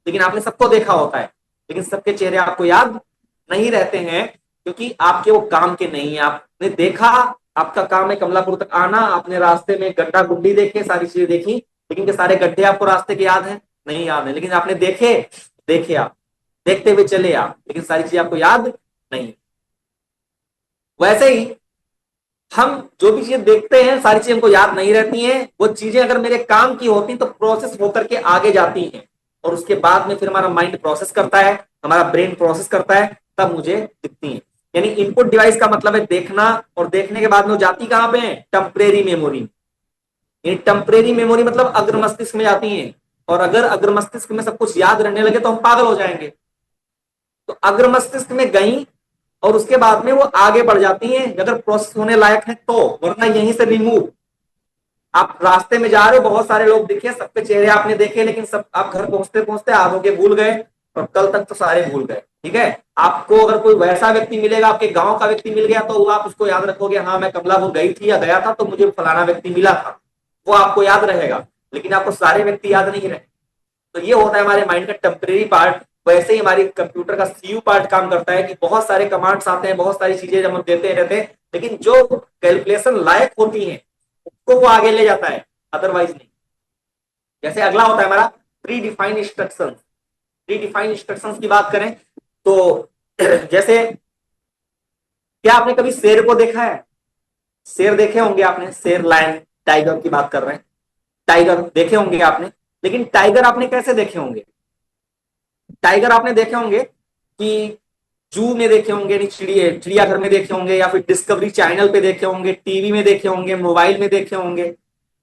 लेकिन आपने सबको देखा होता है, लेकिन सबके चेहरे आपको याद नहीं रहते हैं क्योंकि आपके वो काम के नहीं है। आपने देखा, आपका काम है कमलापुर तक आना, आपने रास्ते में गड्ढा गुड्डी देखे, सारी चीजें देखी, लेकिन के सारे गड्ढे आपको रास्ते के याद हैं? नहीं याद है, लेकिन आपने देखे आप देखते हुए चले आप, लेकिन सारी चीजें आपको याद नहीं। वैसे ही हम जो भी चीजें देखते हैं सारी चीजें हमको याद नहीं रहती हैं। वो चीजें अगर मेरे काम की होती तो प्रोसेस होकर के आगे जाती हैं और उसके बाद में फिर हमारा माइंड प्रोसेस करता है, हमारा ब्रेन प्रोसेस करता है, तब मुझे दिखती हैं। यानी इनपुट डिवाइस का मतलब है देखना, और देखने के बाद में वो जाती कहां पे है? Temporary memory. ये टेम्परेरी मेमोरी मतलब अग्र मस्तिष्क में जाती है, और अगर अग्र मस्तिष्क में सब कुछ याद रहने लगे तो हम पागल हो जाएंगे। तो अग्र मस्तिष्क में गई और उसके बाद में वो आगे बढ़ जाती हैं अगर प्रोसेस होने लायक है तो, वरना यहीं से रिमूव। आप रास्ते में जा रहे हो, बहुत सारे लोग दिखे, सबके चेहरे आपने देखे, लेकिन सब आप घर पहुंचते पहुंचते आगे भूल गए और कल तक तो सारे भूल गए, ठीक है। आपको अगर कोई वैसा व्यक्ति मिलेगा, आपके गांव का व्यक्ति मिल गया तो आप उसको याद रखोगे, हाँ मैं कमलापुर गई थी या गया था तो मुझे फलाना व्यक्ति मिला था, वो आपको याद रहेगा, लेकिन आपको सारे व्यक्ति याद नहीं रहे। तो ये होता है हमारे माइंड का टेम्परेरी पार्ट। वैसे ही हमारी कंप्यूटर का सीयू पार्ट काम करता है कि बहुत सारे कमांड्स आते हैं, बहुत सारी चीजें जब हम देते रहते हैं, लेकिन जो कैलकुलेशन लायक होती हैं उसको वो आगे ले जाता है, अदरवाइज नहीं। जैसे अगला होता है हमारा pre defined instruction. Pre defined instructions की बात करें तो जैसे क्या आपने कभी शेर को देखा है? शेर देखे होंगे आपने, शेर, लायन, टाइगर की बात कर रहे हैं, टाइगर देखे होंगे आपने। लेकिन टाइगर आपने कैसे देखे होंगे? टाइगर आपने देखे होंगे कि जू में देखे होंगे, नहीं चिड़ियाघर में देखे होंगे, या फिर डिस्कवरी चैनल पे देखे होंगे, टीवी में देखे होंगे, मोबाइल में देखे होंगे।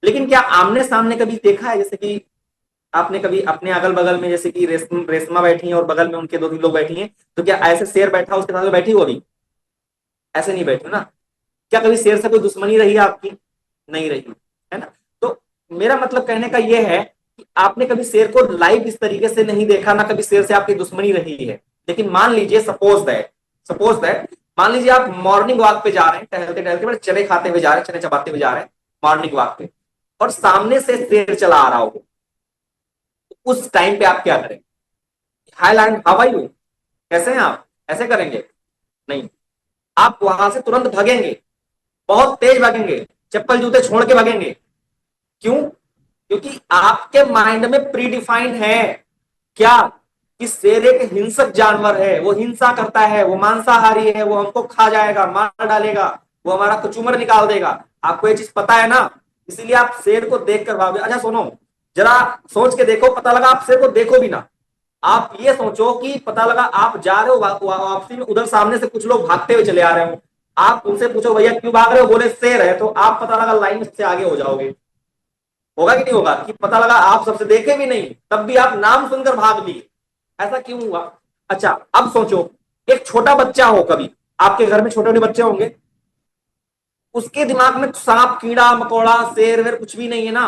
लेकिन क्या आमने सामने कभी देखा है? जैसे कि आपने कभी अपने अगल बगल में, जैसे कि रेशमा बैठी है और बगल में उनके 2-3 लोग बैठी हैं, तो क्या ऐसे शेर बैठा उसके साथ में बैठी हो? अभी ऐसे नहीं बैठे ना। क्या कभी शेर से कोई दुश्मनी रही है आपकी? नहीं रही है ना। तो मेरा मतलब कहने का यह है कि आपने कभी शेर को लाइव इस तरीके से नहीं देखा, ना कभी शेर से आपकी दुश्मनी रही है। लेकिन मान लीजिए, सपोज दैट मान लीजिए आप मॉर्निंग वॉक पे जा रहे हैं, टहलते टहलते बड़े चने खाते हुए जा रहे हैं, चने चबाते हुए जा रहे हैं मॉर्निंग वॉक पे, और सामने से शेर चला आ रहा हो, उस टाइम पे आप क्या करेंगे? हाय लैंड, हाउ आर यू, कैसे हैं आप, ऐसे करेंगे? नहीं, आप वहां से तुरंत भागेंगे, बहुत तेज भागेंगे, चप्पल जूते छोड़ के भागेंगे। क्यों? क्योंकि आपके माइंड में प्री डिफाइंड है क्या, कि शेर एक हिंसक जानवर है, वो हिंसा करता है, वो मांसाहारी है, वो हमको खा जाएगा, मार डालेगा, वो हमारा कचूमर निकाल देगा। आपको ये चीज पता है ना, इसीलिए आप शेर को देखकर भागोगे। अच्छा सुनो, जरा सोच के देखो, पता लगा आप शेर को देखो भी ना, आप ये सोचो कि पता लगा आप जा रहे हो वापसी में, उधर सामने से कुछ लोग भागते हुए चले आ रहे हो, आप उनसे पूछो भैया क्यों भाग रहे हो, बोले शेर है, तो आप पता लगा लाइन से आगे हो जाओगे। होगा कि नहीं होगा? कि पता लगा आप सबसे देखे भी नहीं, तब भी आप नाम सुनकर भाग लिए। ऐसा क्यों हुआ? अच्छा अब सोचो, एक छोटा बच्चा हो, कभी आपके घर में छोटे छोटे बच्चे होंगे, उसके दिमाग में सांप कीड़ा मकोड़ा शेर वेर कुछ भी नहीं है ना।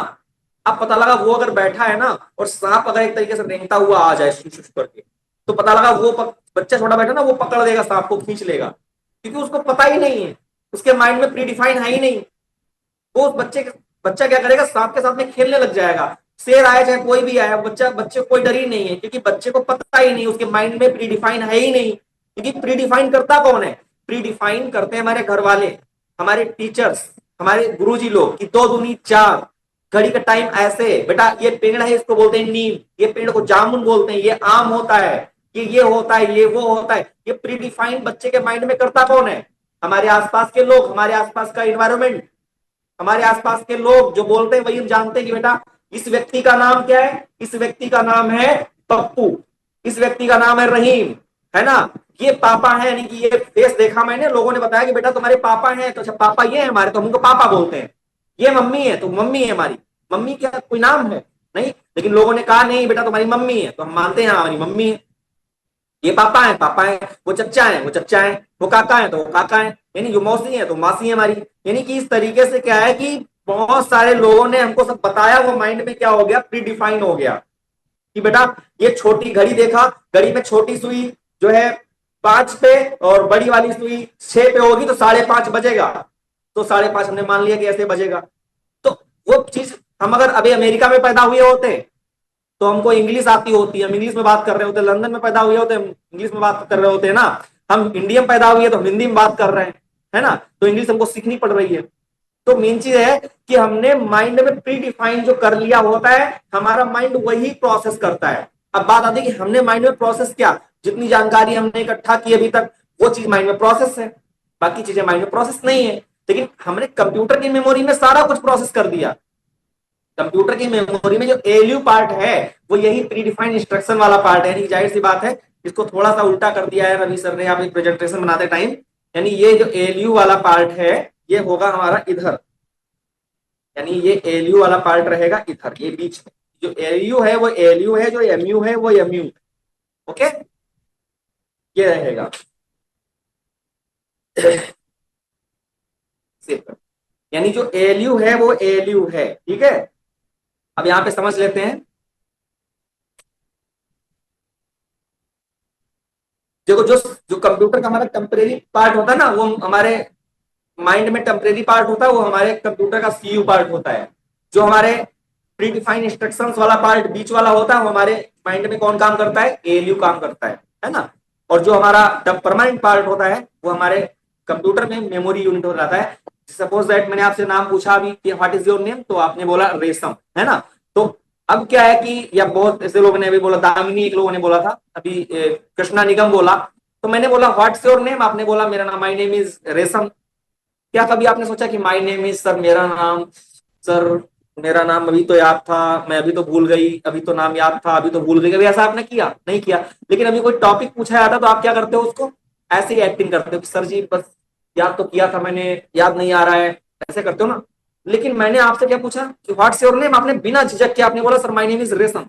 अब पता लगा वो अगर बैठा है ना, और सांप अगर एक तरीके से रेंगता हुआ आ जाए शुश शुश करके, तो पता लगा वो बच्चा छोटा बैठा ना, वो पकड़ लेगा सांप को, खींच लेगा, क्योंकि उसको पता ही नहीं है, उसके माइंड में प्री डिफाइन है ही नहीं। वो बच्चा क्या करेगा, सांप के साथ में खेलने लग जाएगा। शेर आया चाहे कोई भी आया, बच्चे को कोई डर ही नहीं है, क्योंकि बच्चे को पता ही नहीं, उसके माइंड में प्री डिफाइन है ही नहीं। क्योंकि प्री डिफाइन करता कौन है? प्री डिफाइन करते हैं हमारे घर वाले, हमारे टीचर्स, हमारे गुरुजी लोग, कि 2 दूनी 4, घड़ी का टाइम ऐसे, बेटा ये पेड़ है इसको बोलते हैं नीम, ये पेड़ को जामुन बोलते हैं, ये आम होता है, ये होता है, ये वो होता है। ये प्री डिफाइन बच्चे के माइंड में करता कौन है? हमारे आसपास के लोग, हमारे आसपास का इन्वायरमेंट, हमारे आसपास के लोग जो बोलते हैं वही हम जानते हैं कि बेटा इस व्यक्ति का नाम क्या है, इस व्यक्ति का नाम है पप्पू, इस व्यक्ति का नाम है रहीम, है ना। ये पापा है, यानी कि ये फेस देखा मैंने, लोगों ने बताया कि बेटा तुम्हारे पापा हैं, तो अच्छा पापा ये है हमारे, तो हमको पापा बोलते हैं। ये मम्मी है, तो मम्मी है हमारी। मम्मी क्या कोई नाम है? नहीं, लेकिन लोगों ने कहा नहीं बेटा तुम्हारी मम्मी है, तो हम मानते हैं हाँ हमारी मम्मी है। ये पापा है, पापा है, वो चच्चा है, वो चच्चा है, वो काका है, तो वो काका है, यानी जो मौसी है तो मौसी है हमारी। यानी कि इस तरीके से क्या है कि बहुत सारे लोगों ने हमको सब बताया, वो माइंड में क्या हो गया, प्री डिफाइन हो गया कि बेटा ये छोटी घड़ी देखा, घड़ी में छोटी सुई जो है 5 पे और बड़ी वाली सुई 6 पे होगी, तो 5:30 बजेगा, तो 5:30 हमने मान लिया कि ऐसे बजेगा। तो वो चीज हम अगर अभी अमेरिका में पैदा हुए होते तो हमको इंग्लिश आती होती, हम इंग्लिश में बात कर रहे होते, लंदन में पैदा हुए होते हम इंग्लिश में बात कर रहे होते हैं ना, हम इंडिया में पैदा हुए तो हम हिंदी में बात कर रहे हैं, है ना, तो इंग्लिश हमको सीखनी पड़ रही है। तो मेन चीज है कि हमने माइंड में प्री डिफाइन जो कर लिया होता है, हमारा माइंड वही प्रोसेस करता है। अब बात आती है कि हमने माइंड में प्रोसेस क्या, जितनी जानकारी हमने इकट्ठा की अभी तक, वो चीज माइंड में प्रोसेस है, बाकी चीजें माइंड में प्रोसेस नहीं है। लेकिन हमने कंप्यूटर की मेमोरी में सारा कुछ प्रोसेस कर दिया। कंप्यूटर की मेमोरी में जो एएलयू पार्ट है, वो यही प्री डिफाइंड इंस्ट्रक्शन वाला पार्ट है। जाहिर सी बात है, इसको थोड़ा सा उल्टा कर दिया है रवि सर ने यहाँ पे प्रेजेंटेशन बनाते टाइम, यानी ये जो एएलयू वाला पार्ट है ये होगा हमारा इधर, यानी ये एएलयू वाला पार्ट रहेगा इधर, ये बीच में जो एएलयू है वो एएलयू है, जो एमयू है वो एमयू। ओके, ये रहेगा यानी जो एएलयू है वो एएलयू है, ठीक है। अब यहां पे समझ लेते हैं, देखो जो जो कंप्यूटर का हमारा टेम्परेरी पार्ट होता है ना, वो हमारे माइंड में टेम्परेरी पार्ट होता है, वो हमारे कंप्यूटर का सीयू पार्ट होता है। जो हमारे प्री डिफाइंड इंस्ट्रक्शंस वाला पार्ट बीच वाला होता है, वो हमारे माइंड में कौन काम करता है, एएलयू काम करता है ना। और जो हमारा परमानेंट पार्ट होता है वो हमारे कंप्यूटर में मेमोरी यूनिट हो जाता है। सपोज दैट मैंने आपसे नाम पूछा अभी कि व्हाट इज योर नेम, तो आपने बोला रेशम, है ना। तो अब क्या है कि, या बहुत ऐसे लोगों ने अभी बोला, दामिनी एक लोगों ने बोला था अभी, कृष्णा निगम बोला, तो मैंने बोला व्हाट्स योर नेम, आपने बोला मेरा नाम, माय नेम इज रेशम। क्या कभी आपने सोचा कि माय नेम इज, सर मेरा नाम सर मेरा नाम अभी तो याद था, मैं अभी तो भूल गई, अभी तो नाम याद था, अभी तो भूल गई, कभी ऐसा आपने किया? नहीं किया। लेकिन अभी कोई टॉपिक पूछा जाता तो आप क्या करते हो, उसको ऐसे ही एक्टिंग करते हो कि सर जी बस याद तो किया था मैंने, याद नहीं आ रहा है, ऐसे करते हो ना। लेकिन मैंने आपसे क्या पूछा कि व्हाट्स योर नेम, आपने बिना झिझक के आपने बोला सर माय नेम इज रेशम,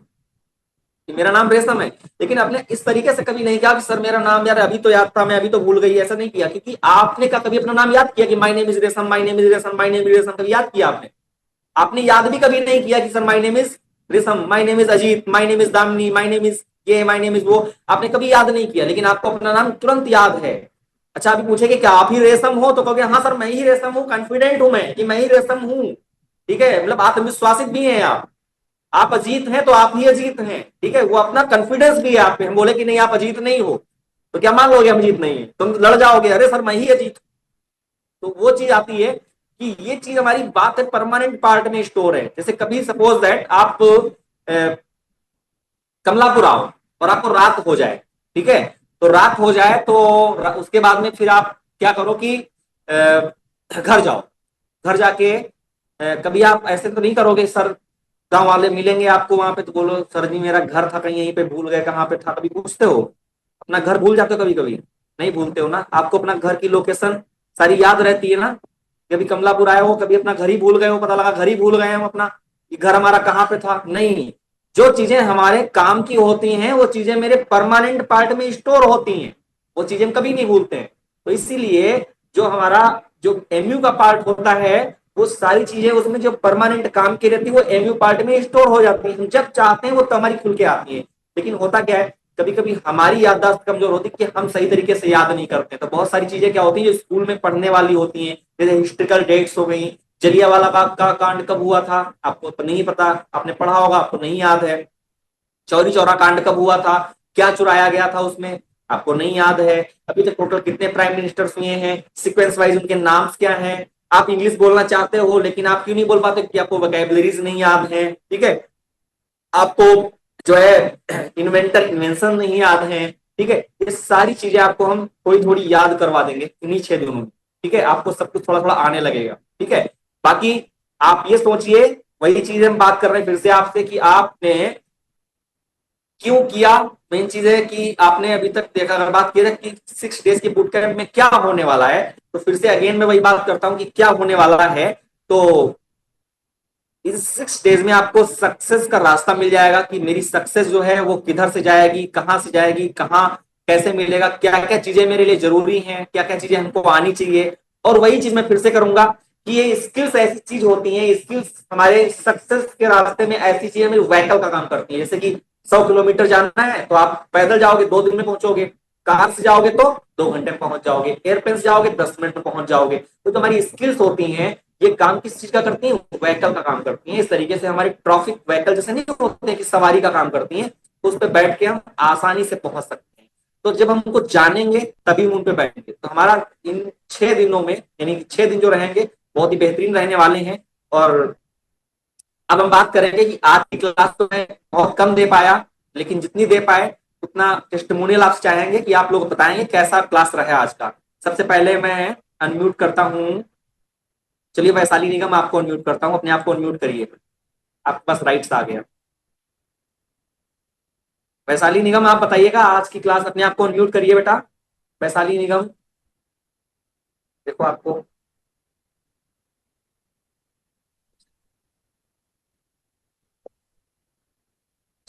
कि मेरा नाम रेशम है। लेकिन आपने इस तरीके से कभी नहीं कहा कि सर मेरा नाम यार अभी तो याद था, मैं अभी तो भूल गई, ऐसा नहीं किया। क्योंकि आपने का कभी अपना नाम याद किया कि माय नेम इज रेशम, माय नेम इज रेशम, माय नेम इज रेशम, कभी याद किया आपने? आपने याद भी कभी नहीं किया कि सर माय नेम इज रेशम, my name is Ajit, my name is Damini, my name is ये, माय नेम इज वो, आपने कभी याद नहीं किया। लेकिन आपको अपना नाम तुरंत याद है। अच्छा, अभी पूछेंगे क्या आप ही रेशम हो, तो कहोगे हाँ सर मैं ही रेशम हूँ, कॉन्फिडेंट हूं मैं कि मैं ही रेशम हूँ। ठीक है, मतलब आत्मविश्वासित भी हैं आप अजीत हैं तो आप ही अजीत हैं। ठीक है, वो अपना कॉन्फिडेंस भी है आप पे। हम बोले कि नहीं आप अजीत नहीं हो, तो क्या मान लोगे हम अजीत नहीं है? तुम लड़ जाओगे, अरे सर मैं ही अजीत हूं। तो वो चीज आती है कि ये चीज हमारी बात है परमानेंट पार्ट में स्टोर है। जैसे कभी सपोज दैट आप कमलापुर आओ और आपको रात हो जाए, ठीक है, तो रात हो जाए तो उसके बाद में फिर आप क्या करो कि घर जाओ। घर जाके कभी आप ऐसे तो नहीं करोगे सर, गांव वाले मिलेंगे आपको वहां पे तो बोलो सर जी मेरा घर था कहीं यहीं पे, भूल गए कहाँ पे था, कभी पूछते हो? अपना घर भूल जाते हो कभी कभी? नहीं भूलते हो ना, आपको अपना घर की लोकेशन सारी याद रहती है ना। कभी कमलापुर आए हो, कभी अपना घर ही भूल गए हो, पता लगा घर ही भूल गए हम अपना, कि घर हमारा कहाँ पे था? नहीं, जो चीजें हमारे काम की होती हैं वो चीजें मेरे परमानेंट पार्ट में स्टोर होती हैं, वो चीजें हम कभी नहीं भूलते हैं। तो इसीलिए जो हमारा जो एमयू का पार्ट होता है, वो सारी चीजें उसमें जो परमानेंट काम की रहती है वो एमयू पार्ट में स्टोर हो जाती है। हम जब चाहते हैं वो तो हमारी खुल के आती है। लेकिन होता क्या है, कभी कभी हमारी याददाश्त कमजोर होती है कि हम सही तरीके से याद नहीं करते। तो बहुत सारी चीजें क्या होती है जो स्कूल में पढ़ने वाली होती हैं, जैसे हिस्टोरिकल डेट्स हो गई, जलियांवाला बाग का कांड कब हुआ था आपको तो नहीं पता, आपने पढ़ा होगा आपको नहीं याद है। चौरी चौरा कांड कब हुआ था, क्या चुराया गया था उसमें, आपको नहीं याद है। अभी तक टोटल कितने प्राइम मिनिस्टर्स हुए हैं, सीक्वेंस वाइज उनके नाम क्या हैं। आप इंग्लिश बोलना चाहते हो लेकिन आप क्यों नहीं बोल पाते, कि आपको वोकैबुलरीज नहीं याद है। ठीक है, आपको जो है इन्वेंटर इन्वेंशन नहीं याद है। ठीक है, ये सारी चीजें आपको हम थोड़ी थोड़ी याद करवा देंगे इन्हीं 6 दिनों में। ठीक है, आपको सब कुछ थोड़ा थोड़ा आने लगेगा। ठीक है, बाकी आप ये सोचिए, वही चीज हम बात कर रहे हैं फिर से आपसे कि आपने क्यों किया। मेन चीज है कि आपने अभी तक देखा, अगर बात की जाए कि 6 डेज के बूट कैंप में क्या होने वाला है, तो फिर से अगेन मैं वही बात करता हूं कि क्या होने वाला है। तो इस 6 डेज में आपको सक्सेस का रास्ता मिल जाएगा कि मेरी सक्सेस जो है वो किधर से जाएगी, कहां से जाएगी, कहां कैसे मिलेगा, क्या क्या चीजें मेरे लिए जरूरी हैं, क्या क्या चीजें हमको आनी चाहिए। और वही चीज मैं फिर से करूंगा कि ये स्किल्स ऐसी चीज होती हैं, स्किल्स हमारे सक्सेस के रास्ते में ऐसी चीजें मेरी व्हीकल का काम करती है। जैसे कि 100 किलोमीटर जाना है तो आप पैदल जाओगे 2 दिन में पहुंचोगे, कार से जाओगे तो 2 घंटे में पहुंच जाओगे, एयरप्लेन से जाओगे 10 मिनट में पहुंच जाओगे। तो तुम्हारी स्किल्स होती हैं, ये काम किस चीज का करती है, व्हीकल का काम करती है। इस तरीके से हमारी ट्रॉफिक व्हीकल जैसे नहीं होते कि सवारी का काम करती हैं, उस पर बैठ के हम आसानी से पहुंच सकते हैं। तो जब हम उनको जानेंगे तभी हम उन पे बैठेंगे। तो हमारा इन 6 दिनों में, यानी कि 6 दिन जो रहेंगे बहुत ही बेहतरीन रहने वाले हैं। और अब हम बात करेंगे कि आज की क्लास तो मैं बहुत कम दे पाया, लेकिन जितनी दे पाए उतना टेस्टिमोनियल आपसे चाहेंगे कि आप लोग बताएंगे कैसा क्लास रहा आज का। सबसे पहले मैं अनम्यूट करता हूं, चलिए वैशाली निगम आपको अनम्यूट करता हूं, अपने आप को अनम्यूट करिए, आपके पास राइट्स आ गया। वैशाली निगम आप बताइएगा आज की क्लास, अपने आप को अनम्यूट करिए बेटा। वैशाली निगम, देखो आपको,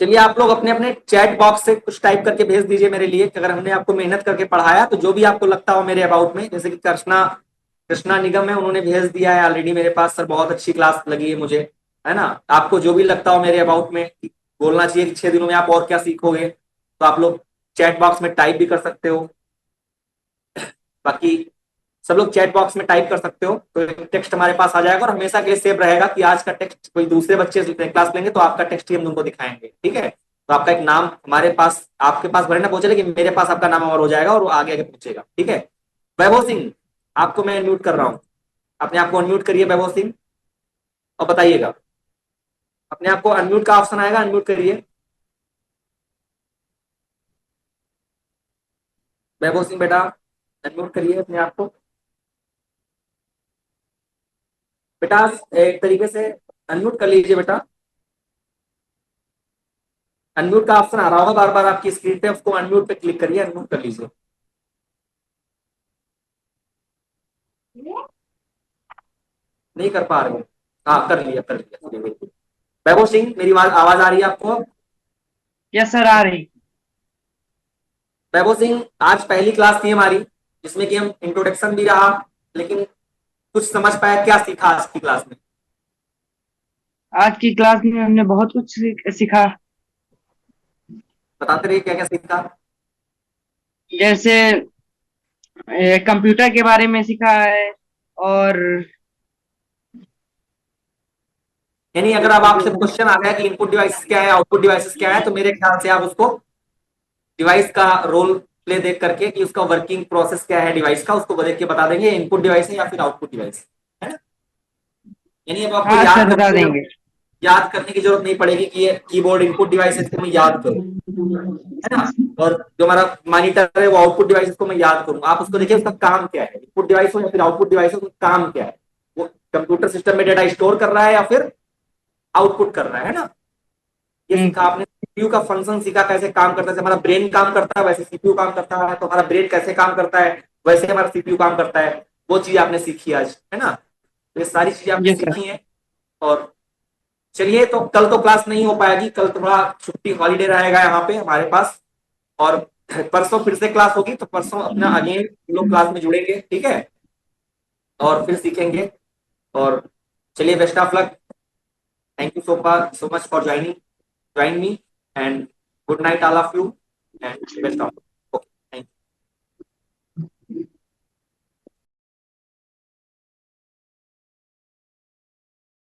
चलिए आप लोग अपने अपने चैट बॉक्स से कुछ टाइप करके भेज दीजिए मेरे लिए कि अगर हमने आपको मेहनत करके पढ़ाया तो जो भी आपको लगता हो मेरे अबाउट में। जैसे कि कृष्णा कृष्णा निगम है, उन्होंने भेज दिया है ऑलरेडी मेरे पास, सर बहुत अच्छी क्लास लगी है मुझे, है ना। आपको जो भी लगता हो मेरे अबाउट में बोलना चाहिए कि 6 दिनों में आप और क्या सीखोगे, तो आप लोग चैट बॉक्स में टाइप भी कर सकते हो। बाकी सब लोग चैट बॉक्स में टाइप कर सकते हो तो टेक्स्ट हमारे पास आ जाएगा, और हमेशा के लिए सेव रहेगा कि आज का टेक्स्ट कोई दूसरे बच्चे क्लास लेंगे तो आपका टेक्स्ट ही हम उनको दिखाएंगे। ठीक है, तो आपका एक नाम हमारे पास, आपके पास भरे ना पहुंचे, लेकिन मेरे पास आपका नाम और हो जाएगा और वो आगे आगे पूछेगा। ठीक है, वैभव सिंह आपको मैं अनम्यूट कर रहा हूँ, अपने आप को अनम्यूट करिए वैभव सिंह और बताइएगा। अपने आप को अनम्यूट का ऑप्शन आएगा, अनम्यूट करिए वैभव सिंह बेटा, अनम्यूट करिए अपने आप को बेटा। एक तरीके से अनम्यूट कर लीजिए बेटा। अनम्यूट का ऑप्शन आ रहा होगा बार बार आपकी स्क्रीन पे, उसको अनम्यूट पे क्लिक करिए, अनम्यूट कर लीजिए। नहीं कर पा रहे हो? हाँ कर लिया, कर लिया, चलिए बिल्कुल। वैभव सिंह, मेरी आवाज आ रही है आपको? यस सर, आ रही। वैभव सिंह, आज पहली क्लास थी हमारी जिसमें कि हम इंट्रोडक्शन भी रहा, लेकिन कुछ समझ पाया? क्या सीखा आज की क्लास में? आज की क्लास में हमने बहुत कुछ सीखा। बताते रहिए क्या क्या सीखा। जैसे कंप्यूटर के बारे में सीखा है, और यानी अगर अब आपसे क्वेश्चन आ गया कि इनपुट डिवाइस क्या है, आउटपुट डिवाइसेस क्या है, तो मेरे ख्याल से आप उसको डिवाइस का रोल प्ले देख करके कि उसका वर्किंग प्रोसेस क्या है डिवाइस का, उसको देख के बता देंगे इनपुट डिवाइस है या फिर आउटपुट डिवाइस है ना। यानी अब आपको हाँ सर, बता देंगे। याद करने की जरूरत नहीं पड़ेगी कि ये कीबोर्ड इनपुट डिवाइस है, इसको मैं याद करूं, है ना। और जो हमारा मॉनिटर है वो आउटपुट डिवाइस, इसको मैं याद करूं। आप उसको देखिए उसका काम क्या है, इनपुट डिवाइस हो या फिर आउटपुट डिवाइस हो, उसका काम क्या है। वो कंप्यूटर सिस्टम में डेटा स्टोर कर रहा है या फिर आउटपुट कर रहा है ना। ये सीखा आपने। सीपीयू का फंक्शन सीखा, कैसे काम करता है। हमारा ब्रेन काम करता है वैसे सीपीयू काम करता है, तो हमारा ब्रेन कैसे काम करता है वैसे हमारा सीपीयू काम करता है। वो चीज आपने सीखी आज, है ना। तो ये सारी चीजें आपने यस सर। सीखी हैं। और चलिए, तो कल तो क्लास नहीं हो पाएगी, कल थोड़ा छुट्टी हॉलीडे रहेगा यहाँ पे हमारे पास। और परसों फिर से क्लास होगी, तो परसों अपना अगेन लोग क्लास में जुड़ेंगे, ठीक है, और फिर सीखेंगे। और चलिए, best of luck. Thank you so much for joining me, and good night all of you, and best of luck.